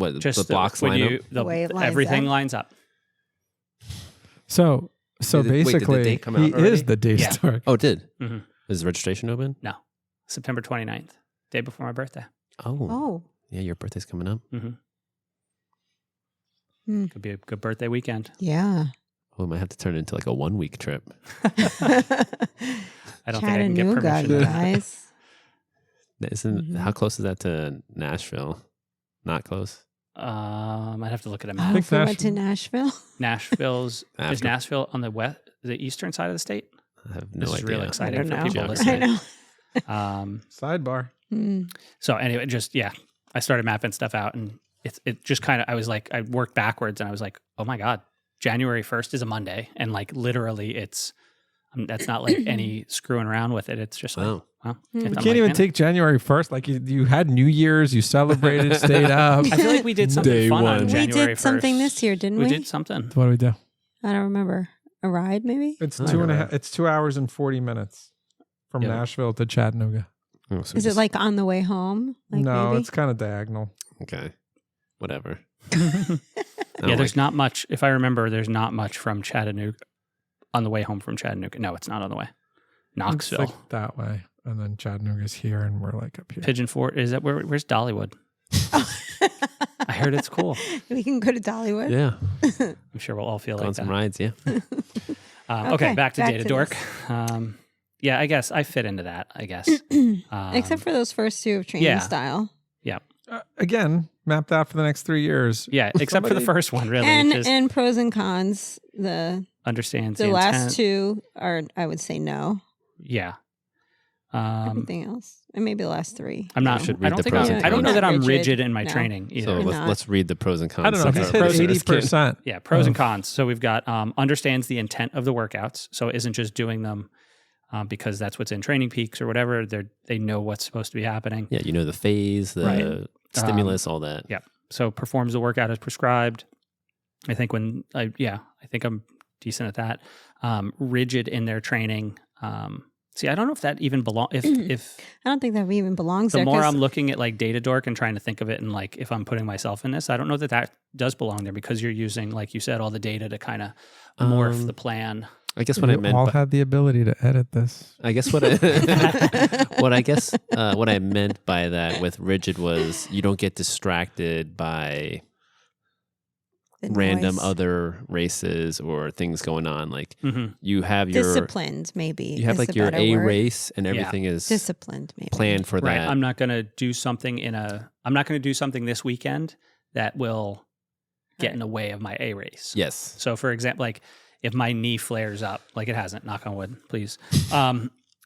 blocks when line up. The way it lines everything up. lines up. So Wait, did the basically, date come out he already? is the data Yeah. dork. Oh, it did. Mhm. Is the registration open? No, September 29th, day before my birthday. Oh. Oh. Yeah, your birthday's coming up. Could be a good birthday weekend. Yeah. We might have to turn it into like a 1-week trip. I don't think I can get Chattanooga, permission. you to- guys. Isn't how close is that to Nashville? Not close. I'd have to look at a Oh, map. think if we went to Nashville- Nashville. Is After- Nashville on the eastern side of the state? I have no This is idea. really I exciting don't for know. people Geography. listening. I know. Sidebar. Mm. So anyway, I started mapping stuff out, and it just kind of, I was like, I worked backwards, and I was like, oh my god, January 1st is a Monday, and like literally, it's That's not like any screwing around with it. It's just like, Wow. well, You I'm You can't like, even man, take January 1st. Like you had New Year's, you celebrated, stayed up. I feel like we did something Day fun one. on We January did something 1st. this year, didn't we? We did something. What do we do? I don't remember. A ride, maybe? It's I 2.5. It's 2 hours and 40 minutes from Yeah. Nashville to Chattanooga. Oh, so Is it just- like on the way home? Like No, maybe? it's kind of diagonal. okay? Whatever. Yeah, there's not much. If I remember, there's not much from Chattanooga on the way home from Chattanooga. No, it's not on the way. It's Knoxville, like that way, and then Chattanooga's here, and we're like up here. Pigeon Forge. Is that where's Dollywood? I heard it's cool. We can go to Dollywood. Yeah, I'm sure we'll all feel go on like some that. rides. Yeah. Okay, back to Data Dork. this. Yeah, I guess I fit into that. I guess, Except for those first two of training yeah. style. Again, mapped out for the next 3 years. yeah, except for the somebody- first one, really. And just and pros and cons. The understands the the last intent. two are, I would say, no. Yeah. Everything else. And maybe the last three. I'm not. We should I read don't the think pros I'm, and I don't know cons. that I'm Not rigid rigid. in my No. training either. So We're not. let's read the pros and cons. I don't know. He separate. said Pros- 80%. Yeah, pros and of- cons. So we've got understands the intent of the workouts. So it isn't just doing them because that's what's in Training Peaks or whatever. They know what's supposed to be happening. Yeah, you know the phase, the Right. stimulus, all that. Yeah. So performs the workout as prescribed. I think I think I'm decent at that. Rigid in their training. See, I don't know if that even belongs. If I don't think that even belongs the there. more 'cause I'm looking at like Data Dork and trying to think of it and like if I'm putting myself in this, I don't know that does belong there because you're using, like you said, all the data to kind of morph the plan. I guess what I You meant. all by- had the ability to edit this. I guess what I meant by that with rigid was you don't get distracted by the random noise. other races or things going on. Like Mm-hmm. you have your Disciplined, maybe. you have is like a your better A word. race and everything is Disciplined, maybe. planned for Right. that. I'm not going to do something I'm not going to do something this weekend that will get Right. in the way of my A race. Yes. So for example, like if my knee flares up, like it hasn't, knock on wood, please.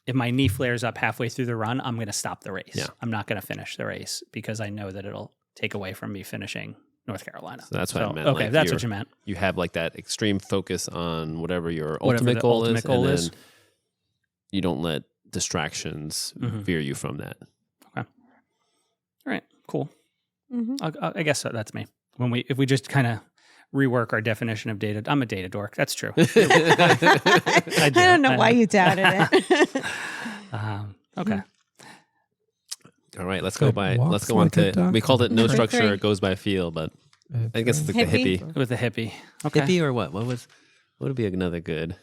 If my knee flares up halfway through the run, I'm going to stop the race. Yeah. I'm not going to finish the race because I know that it'll take away from me finishing North Carolina. So that's what I meant. Okay, Like that's what you meant. You have like that extreme focus on whatever your Whatever ultimate the goal ultimate is, goal and is. then you don't let distractions Mhm. veer you from that. All right, cool. Mhm. I guess that's me. If we just kind of rework our definition of data, I'm a data dork. That's true. I do. don't know why you doubted it. Okay. All right, let's go Like by. walks Let's go on like a to. duck. We called it no Three, structure. three. It goes by feel, but I guess it's like the Hippie? hippie. With the hippie. Okay. Hippie or what? What would be another good?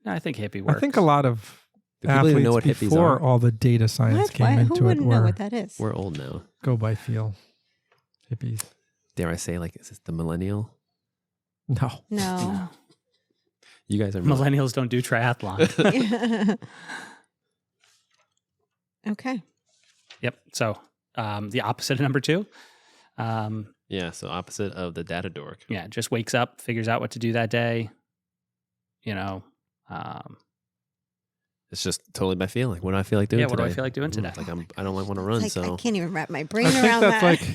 No, I think hippie works. I think a lot of Do people even know what athletes hippies before are? all the data science What? came Why? Who into it wouldn't know were what that is? We're old now. go by feel. Hippies. Dare I say, like, is this the millennial? No. No. You guys are millennials don't do triathlon. Okay. Yep. So the opposite of number 2. Yeah, so opposite of the data dork. Yeah, just wakes up, figures out what to do that day. You know, It's just totally by feeling. What do I feel like doing yeah. today? What do I feel like doing today? Like I don't want to run, Like, so I can't even wrap my brain I think around that's that.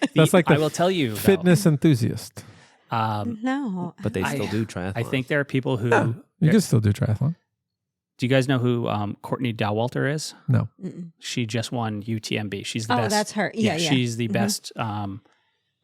like that's like I the will tell you, though, fitness enthusiast. No. but they still I- do triathlon. I think there are people who. Yeah, you can still do triathlon. Do you guys know who Courtney Dowalter is? No. Mm-mm. She just won UTMB. She's the Oh, best. that's her. Yeah, yeah. She's the Mhm. best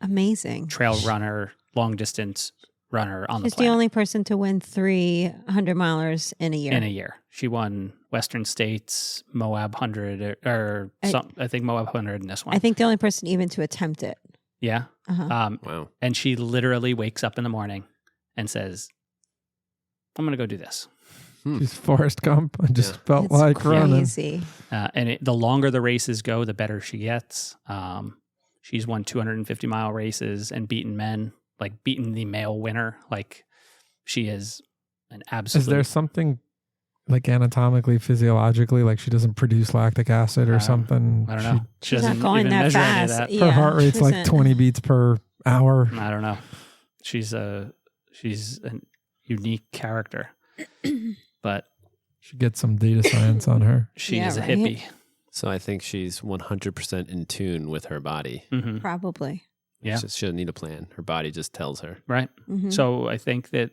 Amazing. trail runner, long distance runner on She's the the planet only person to win 300 milers in a year. in a year. She won Western States, Moab 100, or I- some. I think Moab 100 in this one. I think the only person even to attempt it. Yeah. Uh-huh. Wow. And she literally wakes up in the morning and says, "I'm going to go do this." She's Forrest Gump. I just Yeah. felt It's like running. crazy. And the longer the races go, the better she gets. She's won 250-mile races and beaten men, like beaten the male winner. Like she is an absolute. Is there something like anatomically, physiologically, like she doesn't produce lactic acid or something? I don't know. She She's not doesn't going even that measure any of fast. that. Yeah, Her heart rate's she like doesn't- 20 beats per hour. I don't know. She's a unique character, but She gets some data science on her. she Yeah, is a right? hippie. So I think she's 100% in tune with her body. Hmm. Probably. Yeah. She doesn't need a plan. Her body just tells her. Right. Mhm. So I think that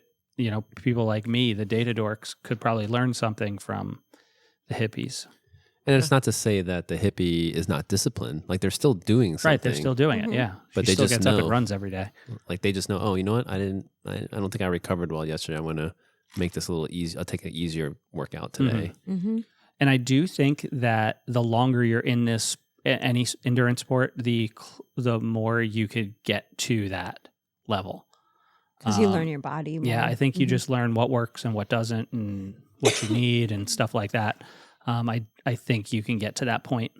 people like me, the data dorks, could probably learn something from the hippies. And it's not to say that the hippie is not disciplined. Like they're still doing something. Right, they're still doing it. Yeah, But she they still just gets up know. and runs every day. Like they just know, oh, you know what? I don't think I recovered well yesterday. I'm going to make this a little easy. I'll take an easier workout today. Mm-hmm. And I do think that the longer you're in this any endurance sport, the more you could get to that level. Because you learn your body more. Yeah, I think you just learn what works and what doesn't, and what you need and stuff like that. I think you can get to that point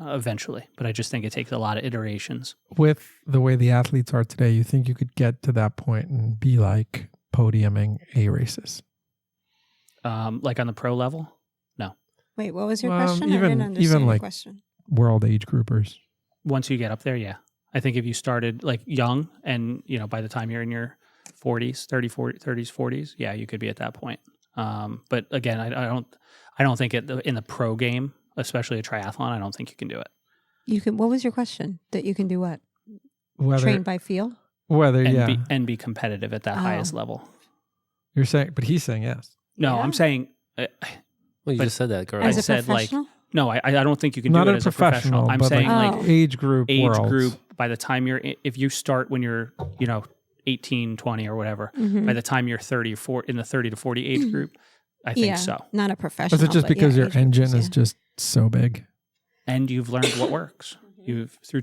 eventually, but I just think it takes a lot of iterations. With the way the athletes are today, you think you could get to that point and be like podiuming A races? Like on the pro level? No. Wait, what was your Well, question? I even- didn't understand even your like- question. World age groupers. Once you get up there, yeah. I think if you started like young and, by the time you're in your 40s, 40s, yeah, you could be at that point. But again, I don't think in the pro game, especially a triathlon, I don't think you can do it. You can. What was your question? That you can do what? Whether Train by feel? And be competitive at that highest level. You're saying, but he's saying yes. No, Yeah. I'm saying, Well, you But just said that, girl. As a said, like, professional? no, I don't think you can Not do it a as a professional. I'm but saying like- like Oh. age group. age worlds. group, by the time if you start when you're, 18, 20 or whatever, Mhm. by the time you're 30 or 40, in the 30 to 40 age group, I think Yeah, so. not a professional. Is it just but because yeah, your age engine groupers, is just so big? And you've learned what works. You've through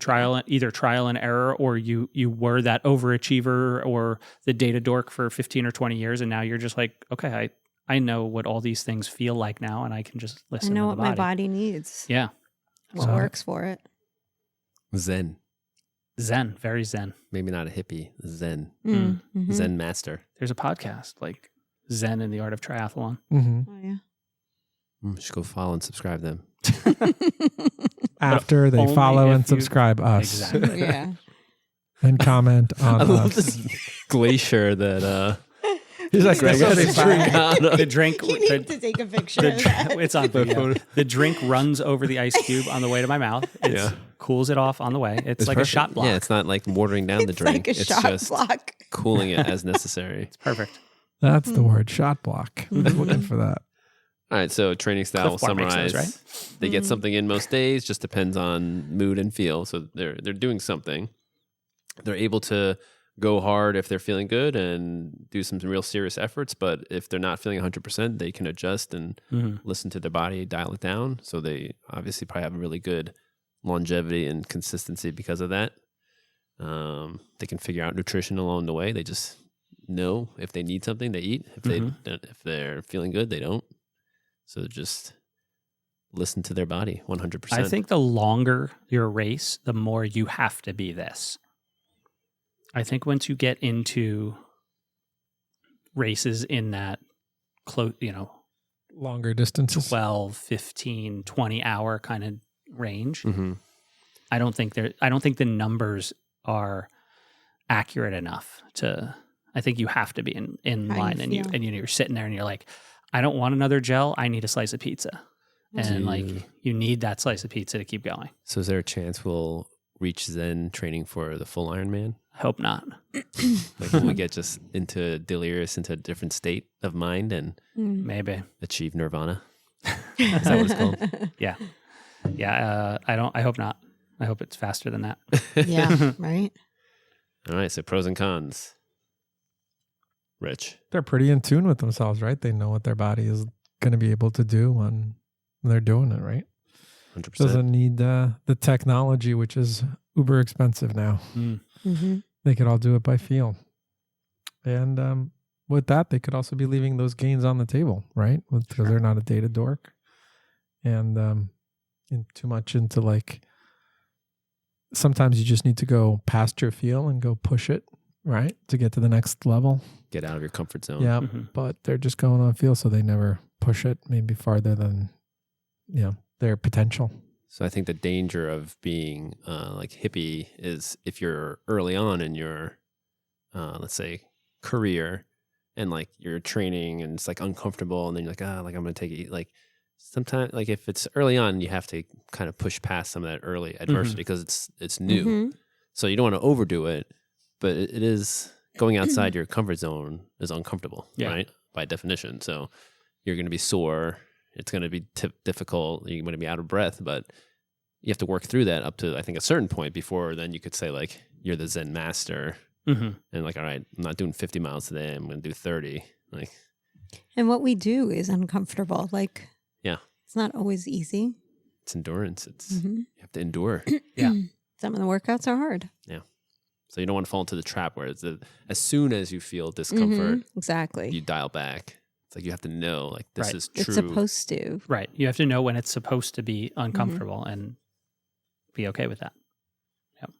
either trial and error, or you were that overachiever or the data dork for 15 or 20 years, and now you're just like, okay, I know what all these things feel like now, and I can just I listen know to what the body. my body needs. Yeah. What So- works for it. Zen. Zen, very zen. Maybe not a hippie. Zen. Mhm. Zen master. There's a podcast like Zen and the Art of Triathlon. Hmm. Oh, yeah. Should go follow and subscribe them. After they only follow if and you- subscribe us Exactly. Yeah. and comment on I love us. this glacier that He's like, Greg "That's has what they drink found." out of. The drink, You need to take a picture of that. it's on video. The drink runs over the ice cube on the way to my mouth. It Yeah. cools it off on the way. It's like perfect. a shot block. Yeah, it's not like watering down the It's drink. like a it's shot just block. cooling it as necessary. Perfect. That's the word, shot block. I was looking for that. All right, so training style will Cliff Bar makes summarize. those, right? They get something in most days, just depends on mood and feel. So they're doing something. They're able to go hard if they're feeling good and do some real serious efforts. But if they're not feeling 100%, they can adjust and listen to their body, dial it down. So they obviously probably have a really good longevity and consistency because of that. They can figure out nutrition along the way. They just know if they need something, they eat. If they're feeling good, they don't. So just listen to their body 100%. I think the longer your race, the more you have to be this. I think once you get into races in that close, Longer distances. 12, 15, 20 hour kind of range, Mhm. I don't think the numbers are accurate enough I think you have to be in How you line, and feel. you're sitting there and you're like, I don't want another gel. I need a slice of pizza. And you need that slice of pizza to keep going. So is there a chance we'll reach Zen training for the full Ironman? I hope not. Like when we get just into delirious, into a different state of mind and Maybe. achieve nirvana? Is that what it's called? Yeah. Yeah. I hope not. I hope it's faster than that. Yeah, right? All right, so pros and cons. Rich. They're pretty in tune with themselves, right? They know what their body is going to be able to do when they're doing it, right? 100%. Doesn't need the technology, which is uber expensive now. Mm-hmm. They could all do it by feel. And with that, they could also be leaving those gains on the table, right? Because they're not a data dork. And too much into like, sometimes you just need to go past your feel and go push it, right? To get to the next level. Get out of your comfort zone. Yeah. Mhm. But they're just going on feel, so they never push it maybe farther than, their potential. So I think the danger of being like hippie is if you're early on in your, let's say, career, and like you're training and it's like uncomfortable, and then you're like, like I'm gonna take it. Like sometimes, like if it's early on, you have to kind of push past some of that early adversity because it's new. Mm-hmm. So you don't want to overdo it, but it is going outside your comfort zone is uncomfortable, Yeah. right? By definition. So you're going to be sore. It's going to be difficult. You're going to be out of breath, but you have to work through that up to, I think, a certain point before then you could say, like, you're the Zen master. Mm-hmm. And like, all right, I'm not doing 50 miles today. I'm going to do 30. Like, And what we do is uncomfortable. Like, yeah, it's not always easy. it's endurance. It's Mhm. you have to endure. Yeah. Some of the workouts are hard. So you don't want to fall into the trap where as soon as you feel discomfort, Mhm. Exactly. you dial back. It's like you have to know, like, this Right. is true. It's supposed to. Right. You have to know when it's supposed to be uncomfortable and be okay with that. Yep.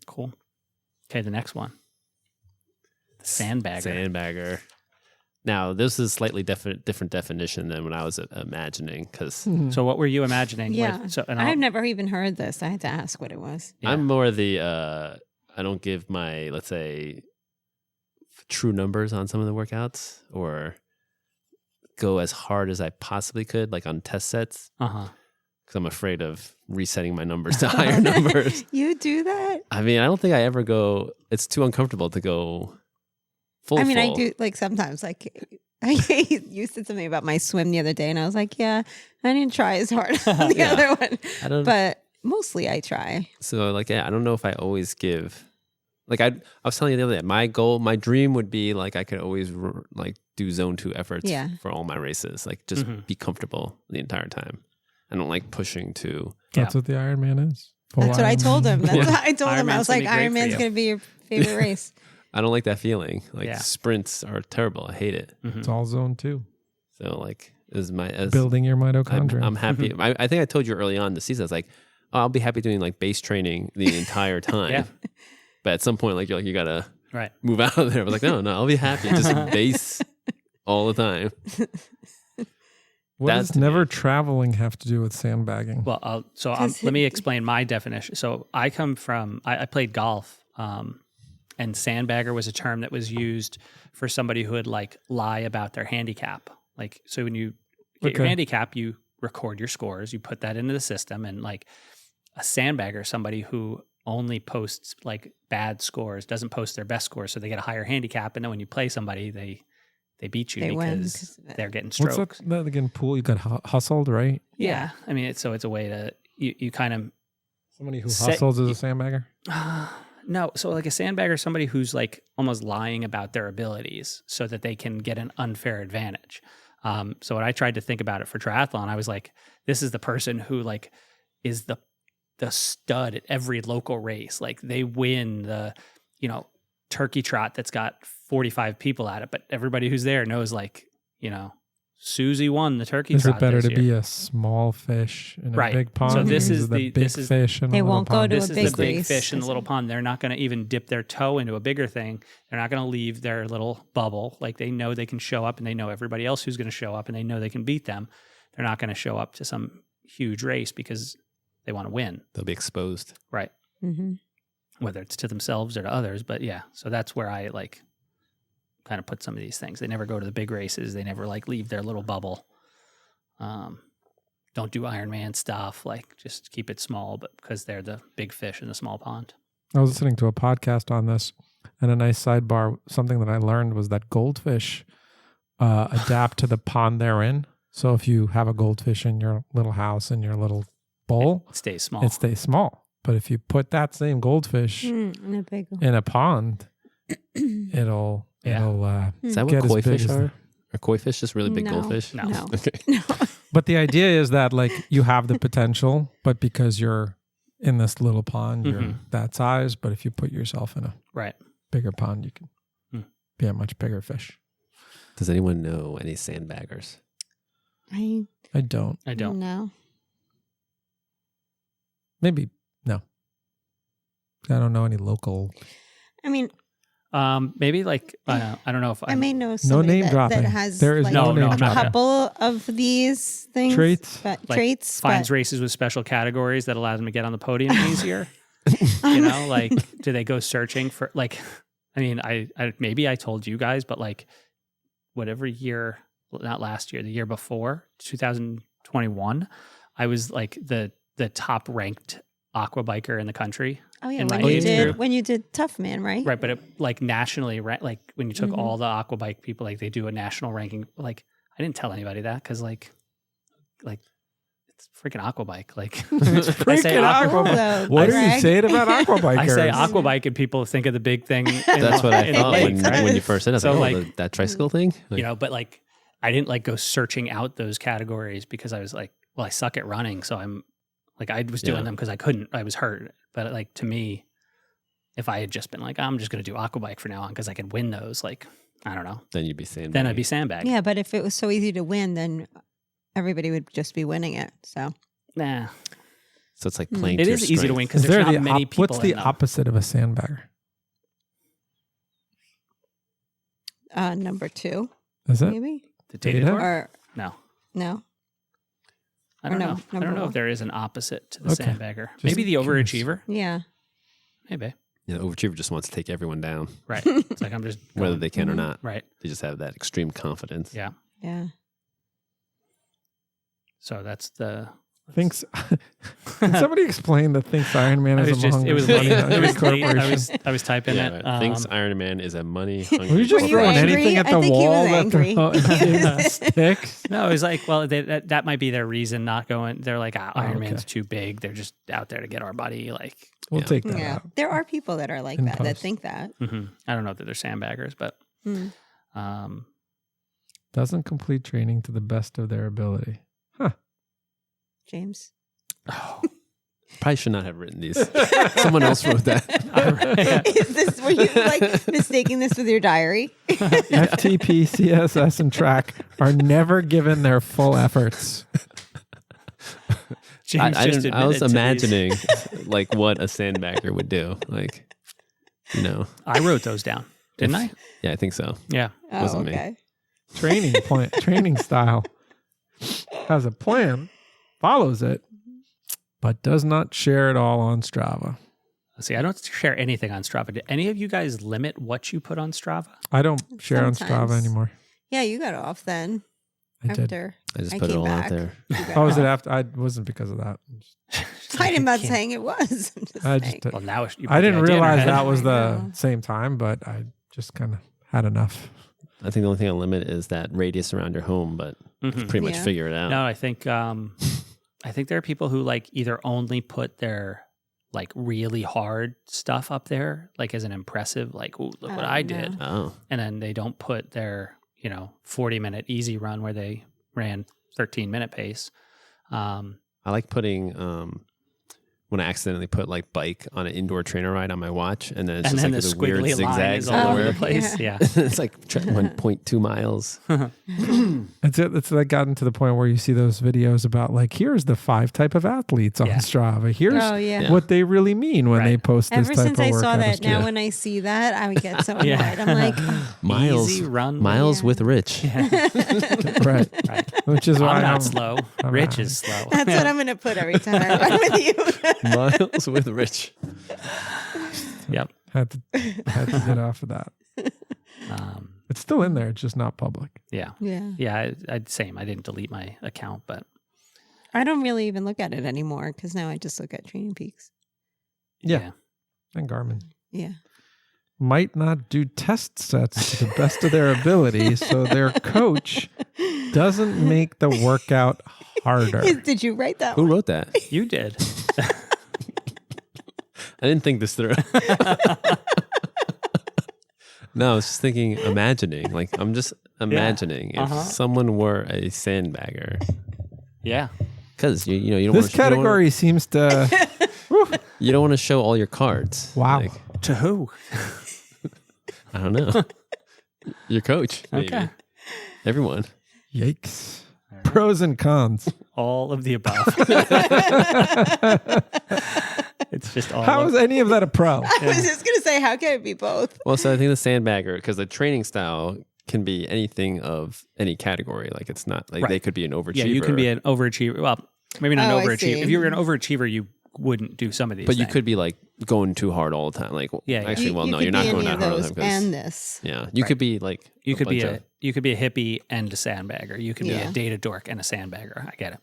Cool. Okay, the next one. The sandbagger. Sandbagger. Now, this is slightly different definition than what I was imagining because So what were you imagining? Yeah. With, so, and I've never even heard this. I had to ask what it was. Yeah. I'm more the I don't give my, let's say, true numbers on some of the workouts or go as hard as I possibly could, like on test sets, Uh-huh. because I'm afraid of resetting my numbers to higher numbers. You do that? I mean, I don't think I ever go. It's too uncomfortable to go full. I mean, I full. do, like, sometimes. Like, you said something about my swim the other day, and I was like, yeah, I didn't try as hard on the Yeah. other one. I don't. But mostly I try. So like, yeah, I don't know if I always give. Like I was telling you the other day, my dream would be like I could always like do zone 2 efforts Yeah. for all my races. Like just Mhm. be comfortable the entire time. I don't like pushing to. That's what the Ironman is. Full That's what I told him. That's Yeah. what I told him. I Ironman's was like, gonna be great Iron for Man's you. going to be your favorite race. I don't like that feeling. Like Yeah. sprints are terrible. I hate it. Mhm. It's all zone 2. So like as Building your I'm mitochondria. happy. I think I told you early on in the season. I was like, oh, I'll be happy doing like base training the entire time. Yeah. But at some point, like you're like you gotta Right. move out of there. I was like, no, I'll be happy just base all the time. What That's does never traveling have to do with sandbagging? Well, let me explain my definition. So I come from, I played golf, and sandbagger was a term that was used for somebody who would like lie about their handicap. Like, so when you get your Okay. handicap, you record your scores, you put that into the system, and like a sandbagger, somebody who only posts like bad scores, doesn't post their best scores, so they get a higher handicap, and then when you play somebody, they beat you They win because 'cause of it. they're getting What's strokes. that again? Pool? You got hustled, right? Yeah, I mean, it's a way to you kind of Somebody who Say- hustles is a sandbagger? no. So like a sandbagger, is somebody who's like almost lying about their abilities so that they can get an unfair advantage. So when I tried to think about it for triathlon, I was like, this is the person who like is the stud at every local race. Like they win the, turkey trot that's got 45 people at it, but everybody who's there knows like, Susie won the turkey Is trot. it better this to year. be a small fish in a Right. big pond? So this or is it the- a big this is- fish in a They little won't go pond? to This a is the big big race. fish in the little pond. They're not going to even dip their toe into a bigger thing. They're not going to leave their little bubble. Like they know they can show up and they know everybody else who's going to show up and they know they can beat them. They're not going to show up to some huge race because they want to win. They'll be exposed. Right. Mm-hmm. Whether it's to themselves or to others. But yeah, so that's where I like kind of put some of these things. They never go to the big races. They never like leave their little bubble. Don't do Ironman stuff. Like just keep it small, but because they're the big fish in the small pond. I was listening to a podcast on this, and a nice sidebar, something that I learned was that goldfish adapt to the pond they're in. So if you have a goldfish in your little house, in your little bowl, It stays small. it stays small. But if you put that same goldfish In a big one. in a pond, it'll Is that Get what as koi big fish as are? Are koi fish just really big No. goldfish? No. No. Okay. No. But the idea is that like you have the potential, but because you're in this little pond, you're Mhm. that size. But if you put yourself in a Right. bigger pond, you can be a much bigger fish. Does anyone know any sandbaggers? I I don't. I don't. know. Maybe no. I don't know any local. I mean, Maybe like I don't know if I may know somebody name that dropping. has There is like no name a dropping. couple of these things. Traits? But Like, traits. finds but, races with special categories that allow them to get on the podium easier. Like do they go searching for like? I mean, I maybe I told you guys, but like whatever year, not last year, the year before, 2021, I was like the top ranked aqua biker in the country. Oh yeah, in my when you age did group. when you did Tough Man, right? Right, but it, like nationally, right? Like when you took all the aqua bike people, like they do a national ranking. Like I didn't tell anybody that because like it's freaking aqua bike. Like I say Freaking aqua. aqua- Though, What are you Greg. saying about aquabikers? I say aqua bike, and people think of the big thing. That's what I in the thought lake, right? when you first said it. I was So, like, like, that tricycle thing? Like, You know, but like I didn't like go searching out those categories because I was like, well, I suck at running, so I'm like I was doing Yeah. them because I couldn't. I was hurt, but like to me, if I had just been like, I'm just going to do aqua bike from now on because I could win those, like I don't know, then you'd be saying then I'd be sandbag. Yeah, but if it was so easy to win, then everybody would just be winning it. So Nah, So it's like playing it to your is easy to strength. win because Is there's there not many people. what's the in them. opposite of a sandbagger? number 2, Is it? maybe? The data Data? dork? Or No, no? I don't Or no, know. I number don't know if one. there is an opposite to the Okay. sandbagger. Just Maybe the curious. overachiever. Yeah. Maybe. You know, overachiever just wants to take everyone down, Right. It's like I'm just whether going- they can or not. Right. They just have that extreme confidence. Yeah. Yeah. So that's the. Thinks. Can somebody explain the Thinks Iron Man I is was just. among It was money late. hungry It was late. corporation? I was typing Yeah, it. right. Thinks Iron Man is a money Were hungry you just Were you throwing angry? anything at I the think he was wall that angry. the sticks? No, it was like, well, that might be their reason not going. They're like, Iron okay. Man's too big. They're just out there to get our buddy. Like, We'll Yeah. take that Yeah. out. There are people that are like In that, that post. think that. I don't know that they're sandbaggers, but Mm. Doesn't complete training to the best of their ability. Huh. James. Probably should not have written these. Someone else wrote that. Is this, were you like mistaking this with your diary? FTP, CSS, and track are never given their full efforts. James I just was admitted to these. imagining like what a sandbagger would do. Like, you know. I wrote those down, didn't I? Yeah, I think so. Yeah. Oh, Wasn't me. okay. Training style has a plan, follows it, but does not share it all on Strava. See, I don't share anything on Strava. Do any of you guys limit what you put on Strava? I don't share on Strava Sometimes. anymore. Yeah, you got off then. I did. After I just I put it came all out back. there. you got Oh, was it off. after? I wasn't because of that. I'm not saying it was. I'm just I saying. just Well, now you put I the didn't idea in our realize head. that was I the know. same time, but I just kind of had enough. I think the only thing I limit is that radius around your home, but Mhm. pretty much Yeah. figure it out. No, I think there are people who like either only put their like really hard stuff up there, like as an impressive, like, ooh, look what Oh, I no. did. Oh, And then they don't put their, 40-minute easy run where they ran 13-minute pace. I like putting when I accidentally put like bike on an indoor trainer ride on my watch, and then it's And just then like the the weird squiggly line zigzags is all over the everywhere. place. Yeah. Yeah. It's like 1.2 miles. It's like gotten to the point where you see those videos about like, here's the 5 type of athletes on Yeah. Strava. Here's Oh yeah. Yeah. what they really mean when they Right. post this Ever type since of I workout. saw that, history. now when I see that, I would get so annoyed. Yeah. I'm like, Miles, Easy run. miles Yeah. with Rich. right, Right. which is why I'm I'm not slow. I'm Rich not. is slow. that's what I'm going to put every time I run with you. Miles with Rich. Yep. had to get off of that. It's still in there. It's just not public. Yeah. Yeah. Yeah. Same. I didn't delete my account, but I don't really even look at it anymore because now I just look at Training Peaks. yeah. And Garmin Yeah. might not do test sets to the best of their ability, so their coach doesn't make the workout harder. Did you write that Who one? wrote that? You did. I didn't think this through. No, I was just thinking, imagining. Like, I'm just imagining if someone were a sandbagger. Yeah. Because you don't This want category seems to. you don't want to show all your cards. Wow. Like, To who? I don't know. Your coach. Maybe. Okay. Everyone. Yikes. Pros and cons. All of the above. It's just all. How of, is any of that a pro? I was just going to say, how can it be both? Well, so I think the sandbagger, because the training style can be anything of any category. Like, it's not like Right. they could be an overachiever. yeah, you can be an overachiever. Well, maybe not Oh, an I overachiever. see. If you were an overachiever, you wouldn't do some of these. But you things. could be like going too hard all the time. Like, Yeah, yeah. actually, well, you no, could you're not be going any that of hard all the those time. 'cause- and this. Yeah, you could be like You could be bunch a hippie and a sandbagger. You could be Yeah. a data dork and a sandbagger. I get it.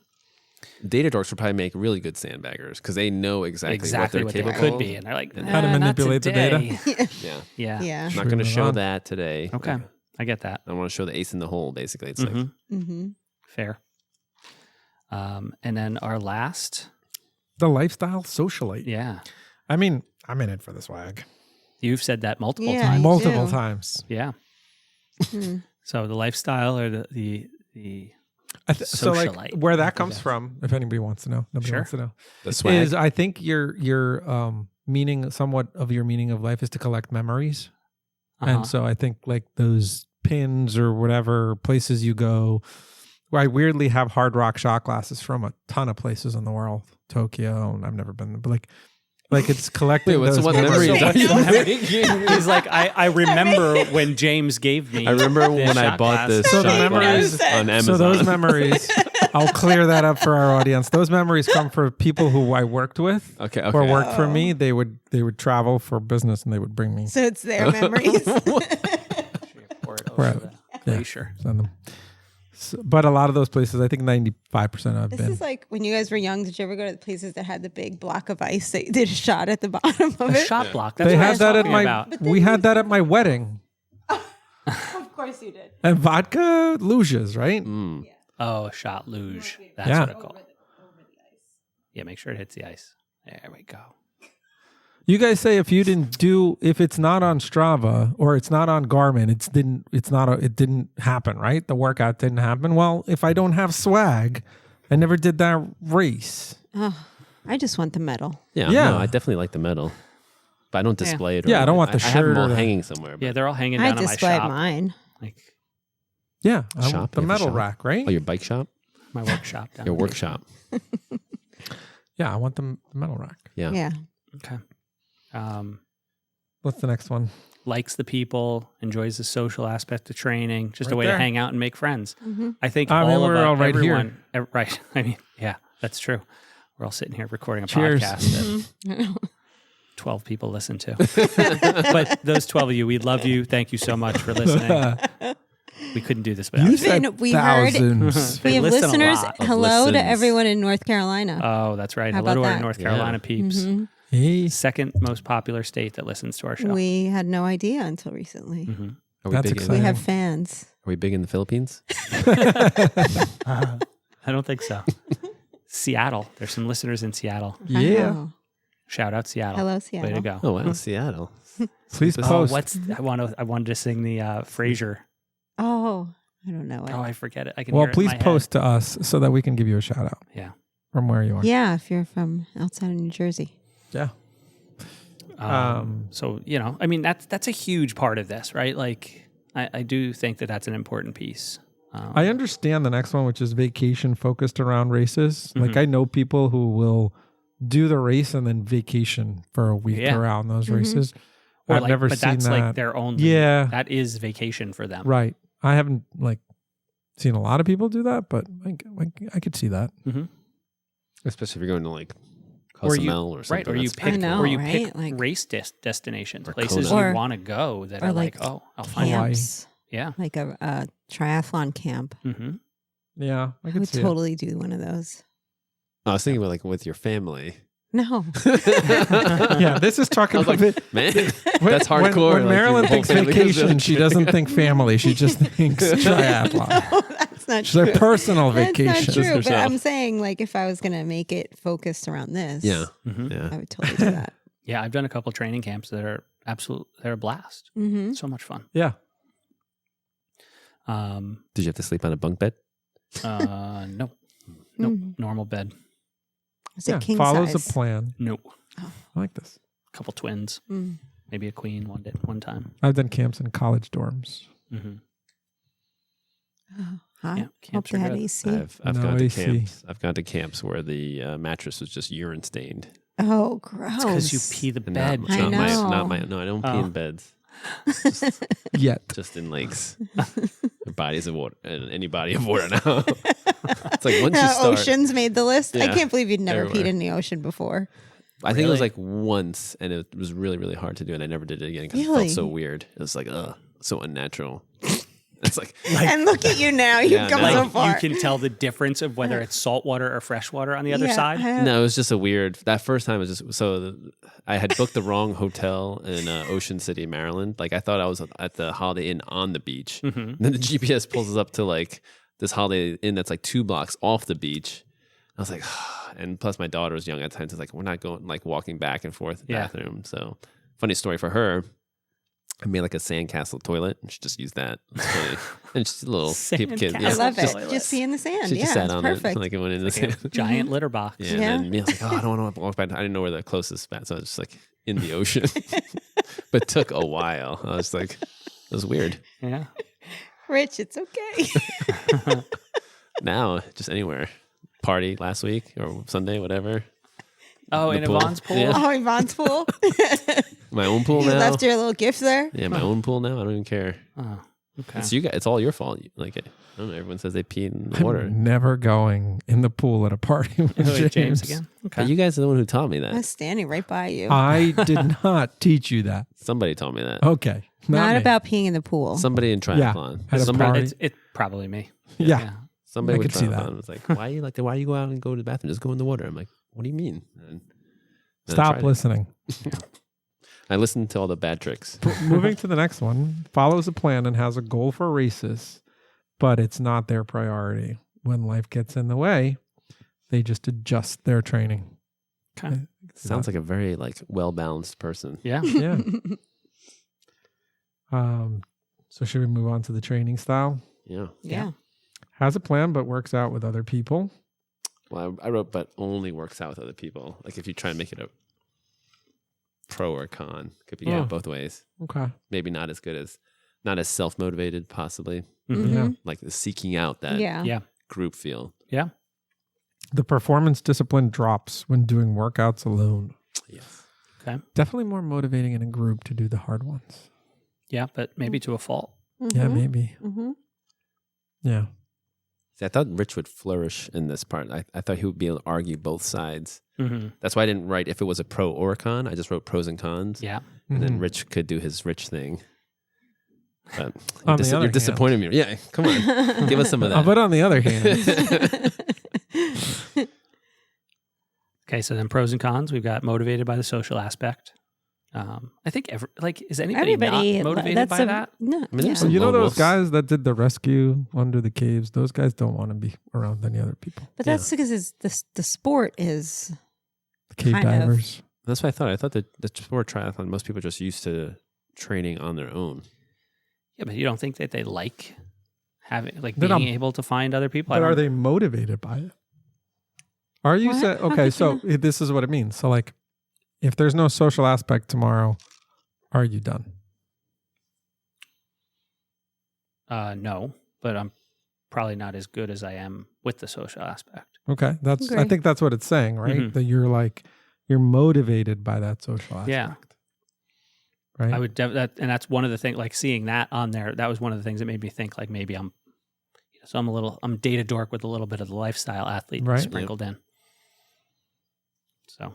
data dorks would probably make really good sandbaggers because they know exactly what they're what capable they could of. be, and they're like, How to not manipulate the data." today." Yeah. Yeah. Yeah. I'm not going to True. show that today. Okay, Like, I get that. I want to show the ace in the hole, basically. It's like, Mhm. Mm-hmm. Fair. And then our last, The lifestyle socialite. yeah, I mean, I'm in it for the swag. you've said that multiple Yeah. times. Multiple do. times. Yeah. Mm. So the lifestyle or the So like Socialite. where that I comes guess. from, if anybody wants to know, nobody Sure. wants to know, the swag. is I think your meaning, somewhat of your meaning of life is to collect memories. And so I think like those pins or whatever places you go, where I weirdly have Hard Rock shot glasses from a ton of places in the world, Tokyo, and I've never been, but like it's collecting. Wait, those what memories. memories are you making? He's like, I remember when James gave me. I remember the when I shot bought glass. this So the shot memories- glass on Amazon. So those memories, I'll clear that up for our audience. Those memories come from people who I worked with okay. or worked for Oh. me. They would travel for business and they would bring me. So it's their memories. Pour it over Right. the Yeah. glacier. Send them. So, but a lot of those places, I think 95% I've This been. is like when you guys were young. Did you ever go to the places that had the big block of ice that you did a shot at the bottom of A it? shot block. That's They what I had was that at talking my. about. We had that at my wedding. Of course you did. And vodka luges, right? Mm. Oh, a shot luge. That's Yeah. what it's called. Yeah, make sure it hits the ice. There we go. You guys say if it's not on Strava or it's not on Garmin, it didn't happen, right? The workout didn't happen. Well, if I don't have swag, I never did that race. Oh, I just want the medal. Yeah. Yeah. No, I definitely like the medal, but I don't display it. Or Yeah, I don't want the I have them shirt all or- hanging somewhere. Yeah, But, they're all hanging I down on my displayed shop. mine. Like Yeah, I Shop? want the You have a medal shop? rack, right? oh, your bike shop, my workshop down your there. workshop. Yeah, I want the medal rack. Yeah. Yeah. Okay. What's the next one? Likes the people, enjoys the social aspect of training, just a Right way there. to hang out and make friends. Mm-hmm. I think I mean, all of we're all right here. everyone, right? I mean, yeah, that's true. We're all sitting here recording a Cheers. podcast that 12 people listen to. But those 12 of you, we love you. Thank you so much for listening. We couldn't do this without You you. said Even we heard- thousands. They We have listen a listeners. lot. Hello to Listens. everyone in North Carolina. Oh, that's right. How Hello to about our that? North Yeah. Carolina peeps. Mhm. Hey, Second most popular state that listens to our show. We had no idea until recently. Mhm. Are we That's big? exciting. We have fans. Are we big in the Philippines? I don't think so. Seattle. There's some listeners in Seattle. Yeah. Oh. Shout out Seattle. Hello, Way Seattle. to go. Oh wow, Seattle. please Oh, post. I wanted to sing the Frasier. Oh, I don't know. Oh, I forget it. I can Well, hear it in please my head. post to us so that we can give you a shout out Yeah. from where you are. Yeah, if you're from outside of New Jersey. Yeah. So, I mean, that's a huge part of this, right? Like, I do think that that's an important piece. I understand the next one, which is vacation focused around races. Like I know people who will do the race and then vacation for a week Yeah. around those Mhm. races. Or I've like, never but seen that's that. like their own. Yeah. That is vacation for them. Right. I haven't seen a lot of people do that, but I could see that. Especially if you're going to like Or you- Cozumel or something. Right. Or you that's pick, I know, or you right? pick Like- race destinations, Or places Kona. you Or- want to go that or are like, like oh, I'll find out. Hawaii. Camps, Yeah. like a triathlon camp. Mm-hmm. Yeah, I I could would see totally do one of those. I was thinking about like with your family. No. it. Yeah, this is talking I was about like, man, that's When, hardcore. when like, Marilyn your whole thinks family goes vacation, to- she doesn't think family. She just thinks triathlon. No, that's not She's true. a personal That's vacation. not true. But herself. I'm saying, like, if I was going to make it focused around this, Yeah, Mm-hmm. yeah. I would totally do that. Yeah. I've done a couple training camps that are they're a blast. Mm-hmm. So much fun. Yeah. Did you have to sleep on a bunk bed? No. Nope. Mhm. Normal bed. Is Yeah. it king Follows size? a plan. Nope. I like this. Couple twins. Mm. Maybe a queen one time. I've done camps in college dorms. Mm-hmm. Oh, hot. Yeah, Hope camps they are had good. AC. I've No gone to AC. camps. I've gone to camps where the mattress was just urine stained. Oh, gross. Because you pee the And bed. not, I not my, know. not my. No, I don't pee Oh. in beds. Yet. Just in lakes, or bodies of water, and any body of water now. It's like once you start. Oceans made the list. I Yeah, can't believe you'd never everywhere. peed in the ocean before. I think it was Really? like once, and it was really, really hard to do, and I never did it again because it Really? felt so weird. It was like, so unnatural. It's like And look at you now. You've Yeah, come now- so Like far. you can tell the difference of whether it's salt water or fresh water on the other side. no, it was just a weird. That first time was just I had booked the wrong hotel in Ocean City, Maryland. Like I thought I was at the Holiday Inn on the beach. Mm-hmm. Then the GPS pulls us up to like this Holiday Inn that's like 2 blocks off the beach. I was like, and plus my daughter was young at the time. So it's like we're not going like walking back and forth to the bathroom. So funny story for her. I made like a sandcastle toilet, and she just used that. It's funny, and she's a little kid. Sandcastle. I love it. Toilet. Just be in the sand. She Yeah, just sat it's on perfect. it, like it went in the sand. Giant litter box. Yeah, and then me, I was like, I don't want to walk back. I didn't know where the closest bath, so I was just like in the ocean. But it took a while. I was like, it was weird. Yeah. Rich, it's okay. Now, just anywhere. Party last week or Sunday, whatever. Oh, The in pool. Yvonne's pool? Yeah. Oh, Yvonne's pool. My own pool You now. left your little gift there. Yeah, my own pool now. I don't even care. Oh, okay. It's you guys. It's all your fault. Like, I don't know. Everyone says they peed in the I'm water. never going in the pool at a party with Wait, James. again? But Okay. you guys are the one who taught me I that. was standing right by you. I did not teach you that. Somebody told me that. Okay. Not me. about peeing in the pool. Somebody in triathlon. At a Somebody, party. It's probably me. Yeah. somebody I with could see that. triathlon was like, "Why you like that? Why you go out and go to the bathroom? Just go in the water." I'm like, "What do you mean?" And I Stop tried it. listening. I listened to all the bad tricks. Moving to the next one. Follows a plan and has a goal for races, but it's not their priority. When life gets in the way, they just adjust their training. Okay. Sounds like a very like well balanced person. Yeah. Yeah. So should we move on to the training style? Yeah. yeah. Has a plan, but works out with other people. Well, I wrote, but only works out with other people. Like if you try and make it a pro or con, could be Yeah. both ways. Okay. Maybe not as self motivated, possibly. Mhm. Yeah. Like seeking out that Yeah. Yeah. group feel. Yeah. The performance discipline drops when doing workouts alone. Yes. Okay. Definitely more motivating in a group to do the hard ones. Yeah, but maybe to a fault. Yeah, maybe. Mm-hmm. Yeah. See, I thought Rich would flourish in this part. I thought he would be able to argue both sides. Mm-hmm. That's why I didn't write if it was a pro or a con. I just wrote pros and cons. Yeah. And then Mhm. Rich could do his Rich thing. But On the other you're disappointing me. Yeah, come on. Give us some of that. But on the other hand, Okay, so then pros and cons. We've got motivated by the social aspect. I think is anybody Everybody, not motivated that's by that? No. I mean, there's yeah. some you know lone those wolves. guys that did the rescue under the caves? Those guys don't want to be around any other people. But that's because the sport is The cave Kind of. divers. That's what I thought. I thought that the sport triathlon, most people are just used to training on their own. Yeah, but you don't think that they like having They're being not- able to find other people? But I are don't- they motivated by it? Are you What? saying, How okay, could so you this is what it means. So, like, if there's no social aspect tomorrow, are you done? No, but I'm probably not as good as I am with the social aspect. Okay. I Agree. think that's what it's saying, right? Mhm. That you're motivated by that social aspect. Yeah. Right. I would and that's one of the things. Like seeing that on there, that was one of the things that made me think like maybe I'm data dork with a little bit of the lifestyle athlete Right. sprinkled in. So,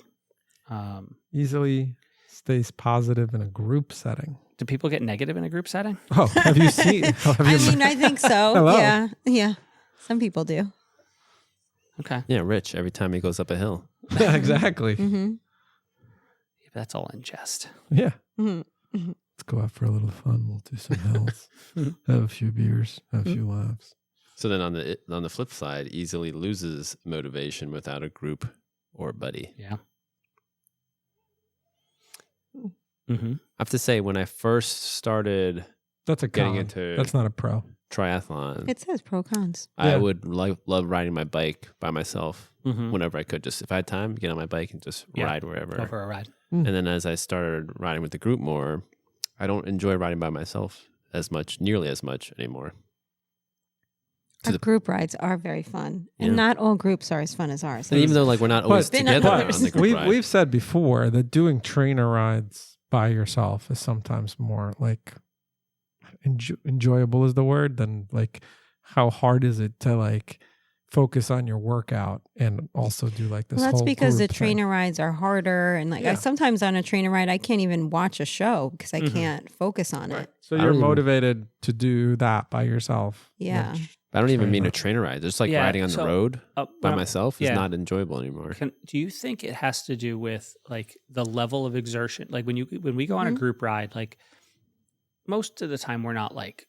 Easily stays positive in a group setting. do people get negative in a group setting? Oh, have you seen? I mean, I think so. Hello. Yeah. Yeah. Some people do. Okay, Yeah, Rich, every time he goes up a hill. exactly. Mm-hmm. that's all in jest. Yeah. Mm-hmm. Let's go out for a little fun. We'll do some hills, have a few beers, have a few laughs. So then on the flip side, easily loses motivation without a group or buddy. Yeah. Mm-hmm. I have to say, when I first started That's a getting con. into That's not a pro. triathlon, It says pro cons. I Yeah. would love riding my bike by myself Mm-hmm. whenever I could. Just if I had time, get on my bike and just Yeah. ride wherever. Go for a ride. And then as I started riding with the group more, I don't enjoy riding by myself nearly as much anymore. To Our the- group rides are very fun. Yeah. And not all groups are as fun as ours. And even though like we're not always But- together but on the group ride. We've said before that doing trainer rides by yourself is sometimes more like enjoyable is the word than like how hard is it to like focus on your workout and also do like this. Well, that's whole because the group thing. trainer rides are harder, and like I sometimes on a trainer ride, I can't even watch a show because I can't focus on it. So I you're don't even- motivated to do that by yourself. Yeah. which- I don't even mean a trainer ride. Just like Yeah, riding on the so, road by well, myself is yeah. not enjoyable anymore. Do you think it has to do with like the level of exertion? Like when we go on a group ride, like most of the time we're not like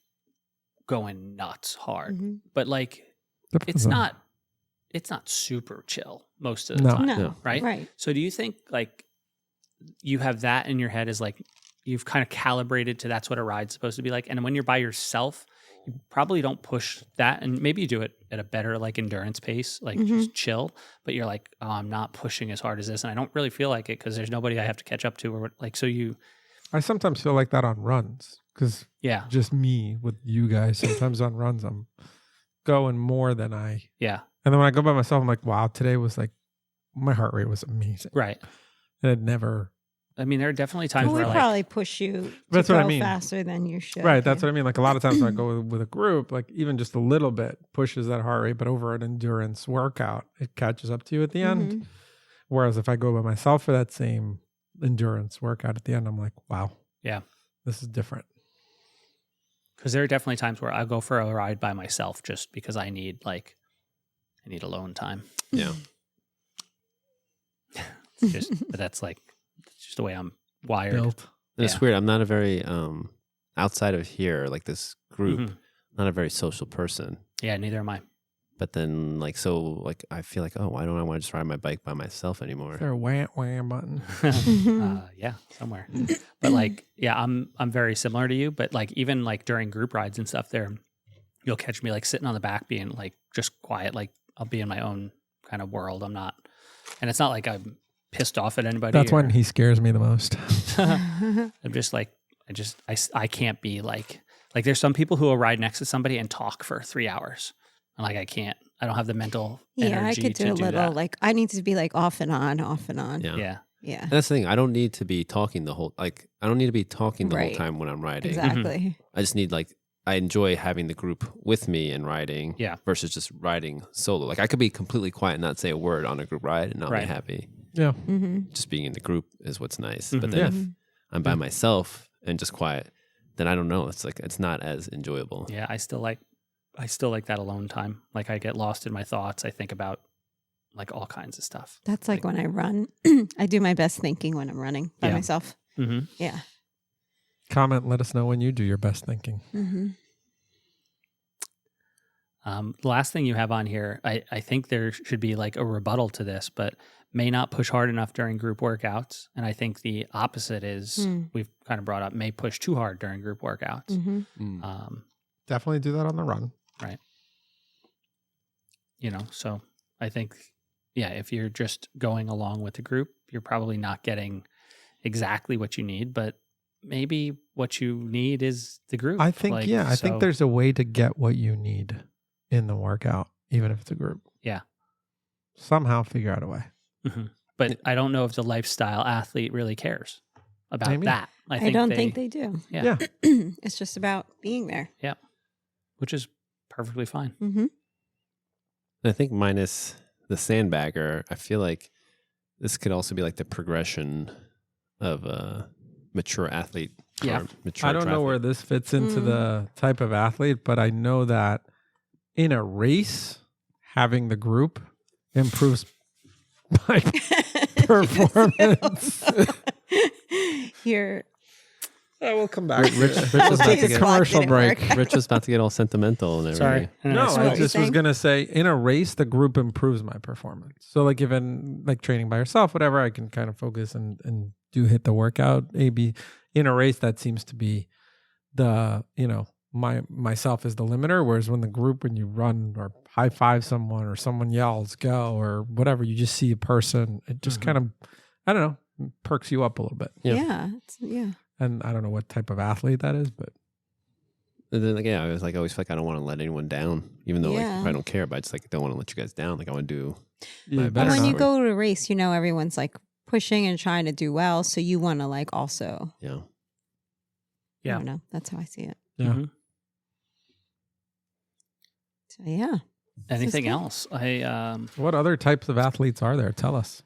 going nuts hard, Mhm. but like Depends it's on- not super chill most of the No. time, No, right? right. So do you think like you have that in your head as like you've kind of calibrated to that's what a ride's supposed to be like, and when you're by yourself, you probably don't push that, and maybe you do it at a better like endurance pace, like just chill, but you're like, oh, I'm not pushing as hard as this, and I don't really feel like it because there's nobody I have to catch up to, or what, like, so you, I sometimes feel like that on runs because yeah, just me with you guys. Sometimes on runs, I'm going more than I. yeah, And then when I go by myself, I'm like, wow, today was like, my heart rate was amazing. right. And it never. I mean, there are definitely times Well, we where like, probably push you to That's what I go mean. faster than you should. Right. That's what I mean. Like a lot of times when I go with a group, like even just a little bit pushes that heart rate, but over an endurance workout, it catches up to you at the end. Mhm. Whereas if I go by myself for that same endurance workout at the end, I'm like, wow, yeah, this is different. because there are definitely times where I'll go for a ride by myself just because I need alone time. Yeah. It's just, but that's like it's just the way I'm wired. Built. And it's Yeah. weird. I'm not a very outside of here, like this group, Mhm. not a very social person. Yeah, neither am I. But then I feel like, oh, why don't I want to just ride my bike by myself anymore? Is there a wham wham button? Yeah, somewhere. But like, yeah, I'm very similar to you. But like, even like during group rides and stuff, you'll catch me like sitting on the back, being like just quiet. Like I'll be in my own kind of world. I'm not, and it's not like I'm pissed off at anybody. That's when he scares me the most. I'm just like, I can't be like there's some people who will ride next to somebody and talk for 3 hours. And like, I can't, I don't have the mental Yeah, energy I could do to a little. that. Like I need to be like off and on, off and on. Yeah. Yeah. Yeah. And that's the thing. I don't need to be talking the whole whole Right. time when I'm riding. Exactly. I just need I enjoy having the group with me and riding Yeah. versus just riding solo. Like I could be completely quiet and not say a word on a group ride and not Right. be happy. Yeah. Mm-hmm. Just being in the group is what's nice. Mhm. But then Yeah. if I'm by myself and just quiet, then I don't know. It's like it's not as enjoyable. Yeah, I still like that alone time. Like I get lost in my thoughts. I think about like all kinds of stuff. That's like when I run. I do my best thinking when I'm running by Yeah. myself. Mm-hmm. Yeah. Comment. Let us know when you do your best thinking. Mm-hmm. The last thing you have on here, I think there should be like a rebuttal to this, but may not push hard enough during group workouts. And I think the opposite is we've kind of brought up may push too hard during group workouts. Mm-hmm. Mm. Definitely do that on the run. So I think, yeah, if you're just going along with the group, you're probably not getting exactly what you need, but maybe what you need is the group. I think, I think so- there's a way to get what you need in the workout, even if it's a group. Yeah. Somehow figure out a way. But I don't know if the lifestyle athlete really cares about Maybe. that. I don't think they do. Yeah. It's just about being there. Which is perfectly fine. Mm-hmm. I think minus the sandbagger, I feel like this could also be like the progression of a mature athlete. Yeah. or mature I don't know triathlete. where this fits into the type of athlete, but I know that in a race, having the group improves my performance. Here. We'll come back. Rich was We'll about take to a get spot, commercial didn't break. work. Rich was about to get all sentimental and everything. Sorry. No, what I you're just was saying? going to say in a race, the group improves my performance. So like if in like training by yourself, whatever, I can kind of focus and do hit the workout. Maybe in a race, that seems to be the, myself is the limiter. Whereas when the group, when you run or high five someone or someone yells, go, or whatever, you just see a person, it just kind of, I don't know, perks you up a little bit. Yeah. Yeah. And I don't know what type of athlete that is, but And then I was like, I always feel like I don't want to let anyone down, even though Yeah. I don't care, but I just don't want to let you guys down. Like I want to do. you But better But when not. you go to a race, everyone's like pushing and trying to do well. So you want to like also, Yeah. I don't know. That's how I see it. Yeah. Mhm. So yeah. Anything good. else? What other types of athletes are there? Tell us.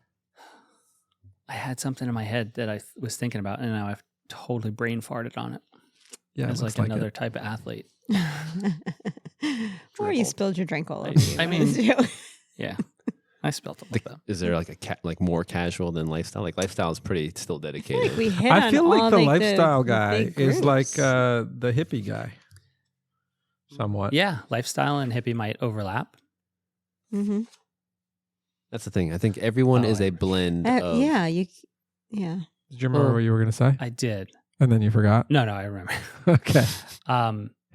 I had something in my head that I was thinking about, and now I've totally brain farted on it. Yeah, It's looks like another it. type of athlete. Or you spilled your drink all over you. I mean- too. Yeah, I spilled a little bit. Is there like like more casual than lifestyle? Like lifestyle is pretty still I feel dedicated. like we hit I on feel all like the the lifestyle guy big is like groups. the hippie guy, somewhat. Yeah, lifestyle and hippie might overlap. Mm-hmm. That's the thing. I think everyone is a blend of. Yeah, Did Did you remember Well, what you were going to say? I did. And then you forgot? No, I remember. Okay.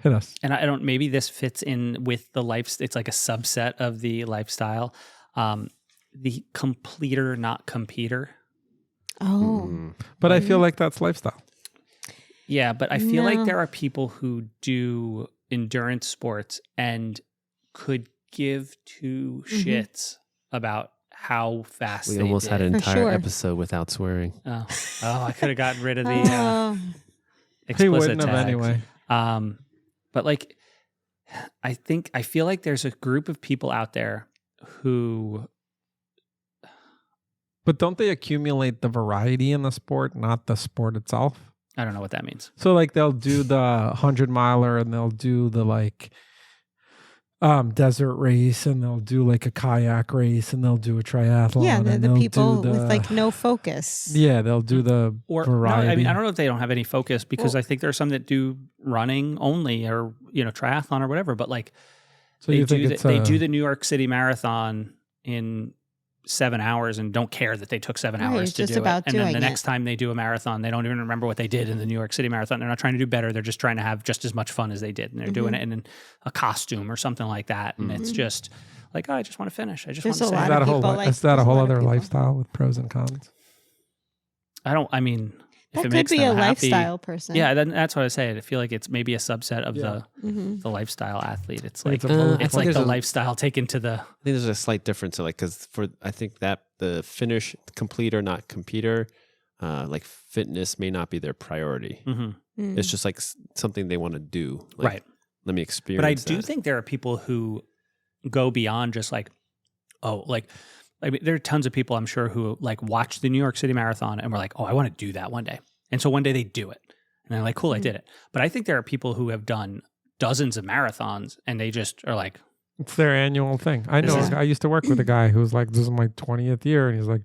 Hit us. And I don't. Maybe this fits in with the life. It's like a subset of the lifestyle. The completer, not competer. Oh, Mm. But I feel like that's lifestyle. Yeah, but I feel like No. there are people who do endurance sports and could give two shits about how fast We they almost had did. an For entire sure. episode without swearing. Oh, I could have gotten rid of the Oh. He explicit wouldn't have tags. anyway. But like, I feel like there's a group of people out there who, But don't they accumulate the variety in the sport, not the sport itself? I don't know what that means. So like they'll do the 100-miler and they'll do the like desert race and they'll do like a kayak race and they'll do a triathlon. yeah, they're and the they'll people do the, with like no focus. Yeah, they'll do the Or variety. no, I mean, I don't know if they don't have any focus because Well- I think there are some that do running only or triathlon or whatever. But like, So they you think do it's they do the New York City Marathon in 7 hours and don't care that they took 7 Right, hours it's to just do about it. And then the doing next time they do a marathon, they don't even remember what they did in the New York City Marathon. They're not trying to do better. They're just trying to have just as much fun as they did. And they're doing it in a costume or something like that. And it's just like, oh, I just want to finish. I just want There's to a say Is lot that of a whole, people like- is that a there's a whole lot of other people. lifestyle with pros and cons? I mean, if That it could makes be them a happy, lifestyle person. Yeah, that's what I say. I feel like it's maybe a subset of Yeah. the lifestyle athlete. It's Like like it's a bullet it's point. like there's the a- lifestyle taken to the I think there's a slight difference. Like, because I think that the finish completer, not competer, like fitness may not be their priority. Mhm. Mm. It's just like something they want to do. Like, right. Let me experience. But I do that. think there are people who go beyond just like, oh, like I mean, there are tons of people I'm sure who like watch the New York City Marathon and were like, oh, I want to do that one day. And so one day they do it. And they're like, cool, I did it. But I think there are people who have done dozens of marathons and they just are like, It's their annual thing. I know. This is- I used to work with a guy who was like, "This is my 20th year," and he's like,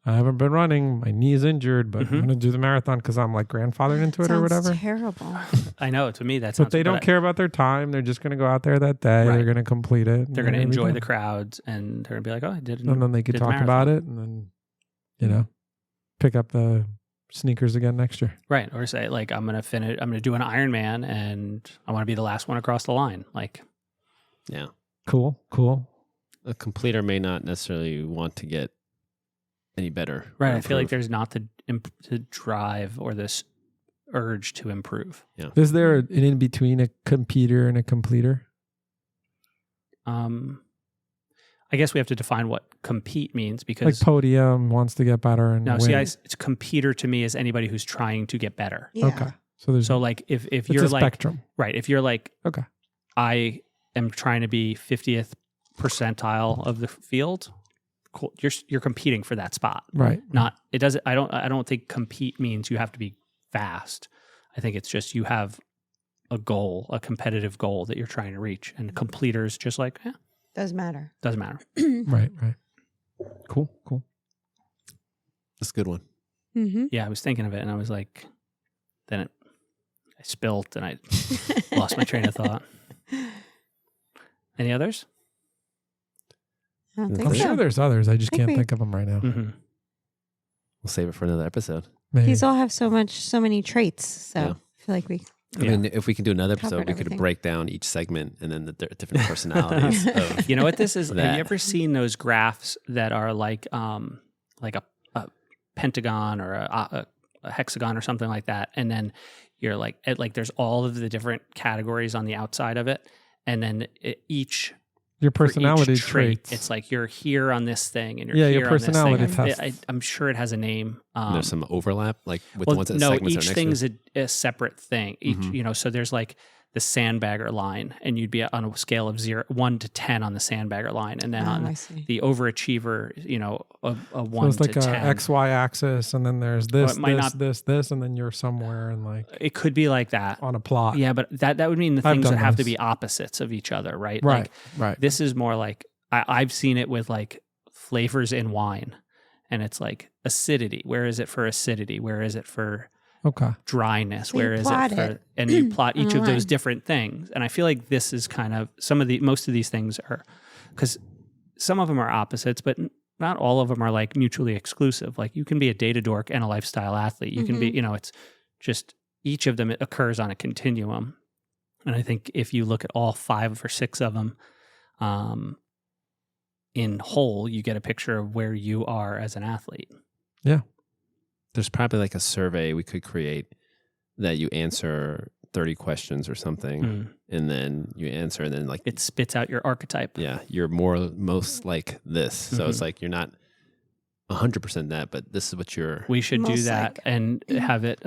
"I haven't been running. My knee's injured, but I'm going to do the marathon because I'm like grandfathered into it or Sounds whatever." terrible. I know, to me, that's But they don't care about their time. They're just going to go out there that day. Right. They're going to complete it. They're and going to they're enjoy done. the crowds and they're going to be like, oh, I did it. And then they could did the talk about marathon. it, and then pick up the sneakers again next year. Right. Or say like, I'm going to do an Ironman and I want to be the last one across the line. Like, Yeah. Cool. A completer may not necessarily want to get any better. or right. I feel like improve. there's not the drive or this urge to improve. Is there an in between a competer and a completer? I guess we have to define what compete means Like because podium wants to get better and no, win. see, it's competitor to me is anybody who's trying to get better. Yeah. Okay. So there's So like if it's you're a like spectrum. right, if you're like Okay. I am trying to be 50th percentile of the field, cool. You're competing for that spot. Right. Not it doesn't I don't think compete means you have to be fast. I think it's just you have a goal, a competitive goal that you're trying to reach. And completers just like, Doesn't matter. doesn't matter. Right. Cool. That's a good one. Mm-hmm. Yeah, I was thinking of it and I was like, I spilt and I lost my train of thought. Any others? I don't I'm think I'm so. sure there's others. I just Think can't we- think of them right now. Mm-hmm. We'll save it for another episode. Maybe. These all have so many traits. So Yeah. I feel like we I mean, if we can do another Covered episode, we could everything. break down each segment and then the different personalities of. You know what this is? Have That. you ever seen those graphs that are like a pentagon or a hexagon or something like that? And then you're like, there's all of the different categories on the outside of it. And then each your for each personality trait, traits. it's like you're here on this thing and you're Yeah, here your on this thing. personality I- tests. I'm sure it has a name. There's some overlap, like with Well, the ones that no, segments each are next thing to is a separate thing. Each, Mhm. so there's like the sandbagger line, and you'd be on a scale of 1 to 10 on the sandbagger line, and then I on see. the overachiever, a So 1 it's like to a 10. XY axis, and then there's this, it might this, and then you're somewhere and like It could be like that. on a plot. Yeah, but that would mean the I've things done would have to those. be opposites of each other, right? Right. Like, Right. this is more like I've seen it with like flavors in wine, and it's like acidity. Where is it for acidity? Where is it for Okay. dryness? So you Where is plot it for? it And you plot on each a of those line. different things. And I feel like this is kind of most of these things are, because some of them are opposites, but not all of them are like mutually exclusive. Like you can be a data dork and a lifestyle athlete. You can be, it's just each of them occurs on a continuum. And I think if you look at all 5 or 6 of them, in whole, you get a picture of where you are as an athlete. There's probably like a survey we could create that you answer 30 questions or something, and then you answer, and then like It spits out your archetype. yeah, you're most like this. So it's like you're not 100% that, but this is what you're. We should do Most that like. and have it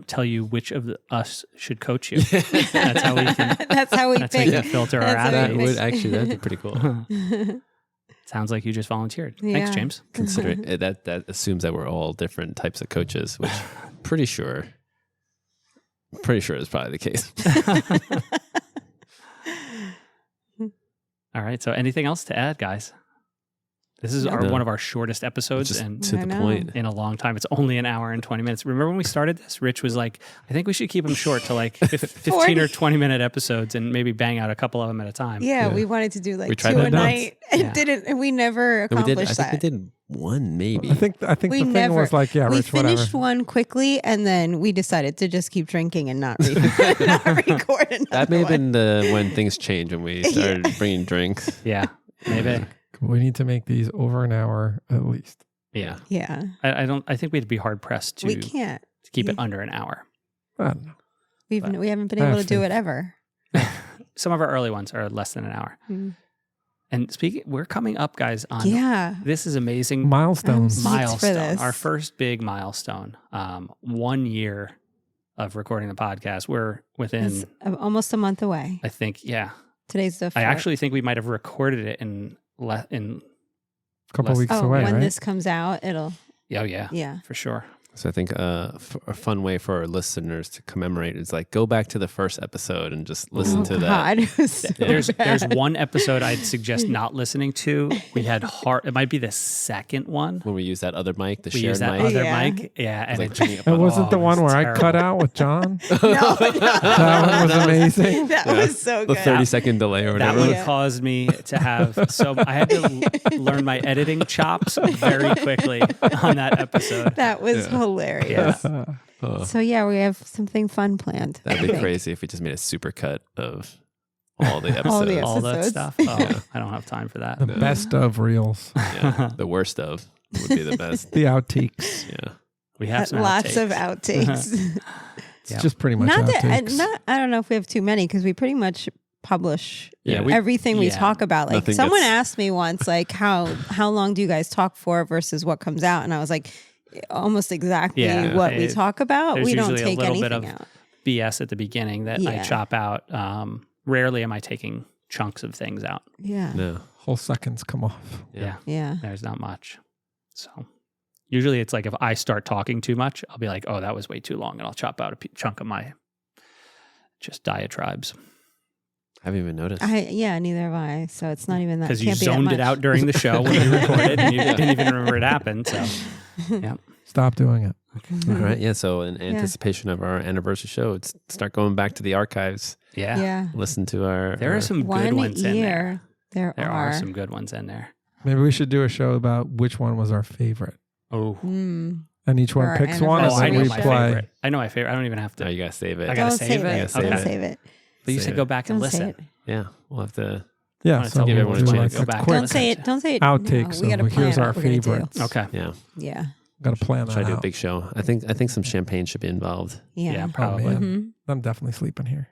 tell you which of us should coach you. That's how we can. That's how we That's how you can pick. filter our That's how we That pick. athletes. would actually that'd be pretty cool. Sounds like you just volunteered. Thanks, Yeah. James. Considering that assumes that we're all different types of coaches, which pretty sure is probably the case. All right. So, anything else to add, guys? This is No. one of our shortest episodes, Just and to I the know. point. in a long time. It's only an hour and 20 minutes. Remember when we started this? Rich was like, I think we should keep them short to like 15 or 20-minute episodes and maybe bang out a couple of them at a time. Yeah, Yeah. we wanted to do like We 2 tried a that once. night, and Yeah. and we never No, we did. accomplished I think that. we did one, maybe. I think We the thing never- was like, yeah, We Rich, finished whatever. one quickly, and then we decided to just keep drinking and not, not record another That may have one. been when things changed when we started bringing drinks. Yeah. Maybe. We need to make these over an hour at least. Yeah. Yeah, I think we'd be hard pressed we to can't. keep it under an hour. I don't know. We haven't been I able have to do faith. it ever. Some of our early ones are less than an hour. Mm. And we're coming up, guys, on Yeah, this is amazing Milestones. I'm milestone. for this. Our first big milestone. 1 year of recording the podcast. We're within, it's almost a month away. I think, yeah. Today's the. I 4th. actually think we might have recorded it in A couple less- weeks Oh, away, when right? this comes out, it'll. oh yeah, Yeah. for sure. So I think a fun way for our listeners to commemorate is like go back to the first episode and just listen Oh, to that. God, it was so There's bad. one episode I'd suggest not listening to. We had it might be the second one. When we use that other mic, the We shared used that mic. other Yeah. mic. Yeah. And like it bringing it It up wasn't oh, the it one was where I terrible. cut out with John. No, That one was amazing. that Yeah. was so the good. 30-second delay or That whatever. one Yeah. caused me to have I had to learn my editing chops very quickly on that episode. That was hilarious. Oh, So yeah, we have something fun planned. that'd I be think. crazy if we just made a super cut of all the episodes. All the All that episodes. stuff. Oh, I don't have time for that. The best of reels. Yeah, the worst of would be the best. The outtakes. Yeah. We have some Lots of outtakes. outtakes. It's Yeah. just pretty much not that outtakes. I don't know if we have too many because we pretty much publish Yeah, everything we yeah. talk about. Like Nothing someone gets- asked me once, like how long do you guys talk for versus what comes out? And I was like, almost exactly Yeah. what we It- talk about. there's We don't usually a take little anything bit of- out. BS at the beginning that I Yeah. chop out. Rarely am I taking chunks of things out. Yeah. No. Whole seconds come off. Yeah. Yeah. There's not much. So usually it's like if I start talking too much, I'll be like, oh, that was way too long. And I'll chop out a chunk of my just diatribes. I haven't even noticed. Neither have I. So it's not even that. Because you can't be that zoned it much. out during the show when you recorded and you didn't even remember it happened. So yeah. Stop doing it. All right. Yeah. So in anticipation of our anniversary show, it's start going back to the archives. Yeah. Yeah. Listen to our. There are some good 1 ones in there. year. There There are. are some good ones in there. Maybe we should do a show about which one was our favorite. Oh. Mm. And each For one our picks one Oh, and I then know we my play. favorite. I know my favorite. I don't even have to. No, you gotta save it. I gotta Don't save it? Yeah, save Don't it. save it. But you Save should it. go back and Don't say listen. it. Yeah, we'll have to. Yeah, wanna so tell we'll everyone do which one like to go a back and quick Don't say it. Don't say it. outtakes. No, we got to of plan here's out our what we're gonna do. favorites. Okay. Yeah, Yeah. Got to plan try that to do a out. big show. I think some champagne should be involved. Yeah, Yeah. probably. man. Mhm. I'm definitely sleeping here.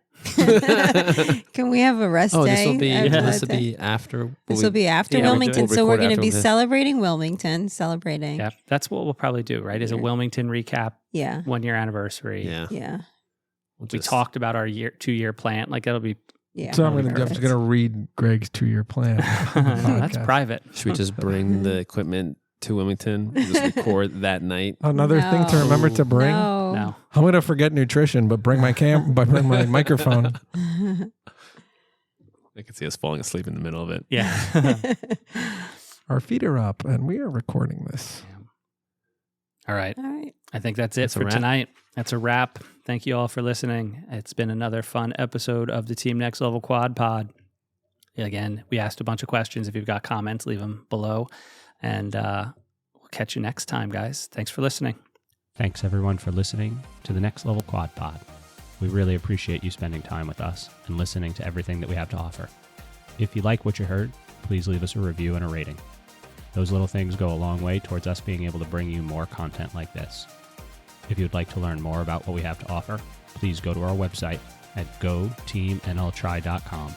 Can we have a rest Oh, day? this will be after this that will day? be after. This will be after Yeah, we'll do Wilmington. it. So we're We'll going to record be after celebrating Wilmington. Celebrating. Yeah. That's what we'll probably do, right? Is a Yeah. Wilmington recap, Yeah. 1 year anniversary. Yeah. Yeah. We talked about our 2-year plan. Like it'll be. Yeah. So I'm just going to read Greg's 2-year plan. That's private. Should we just bring the equipment to Wilmington? Just record that night. Another thing to remember to bring. No. I'm going to forget nutrition, but bring my bring my microphone. I could see us falling asleep in the middle of it. Yeah. Our feet are up, and we are recording this. All right. All right. I think that's it That's a for wrap. tonight. That's a wrap. Thank you all for listening. It's been another fun episode of the Team Next Level Quad Pod. Again, we asked a bunch of questions. If you've got comments, leave them below. And we'll catch you next time, guys. Thanks for listening. Thanks, everyone, for listening to the Next Level Quad Pod. We really appreciate you spending time with us and listening to everything that we have to offer. If you like what you heard, please leave us a review and a rating. Those little things go a long way towards us being able to bring you more content like this. If you'd like to learn more about what we have to offer, please go to our website at goteamnltry.com.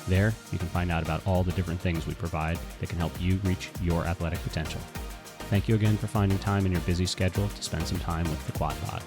There, you can find out about all the different things we provide that can help you reach your athletic potential. Thank you again for finding time in your busy schedule to spend some time with the Quad Pod.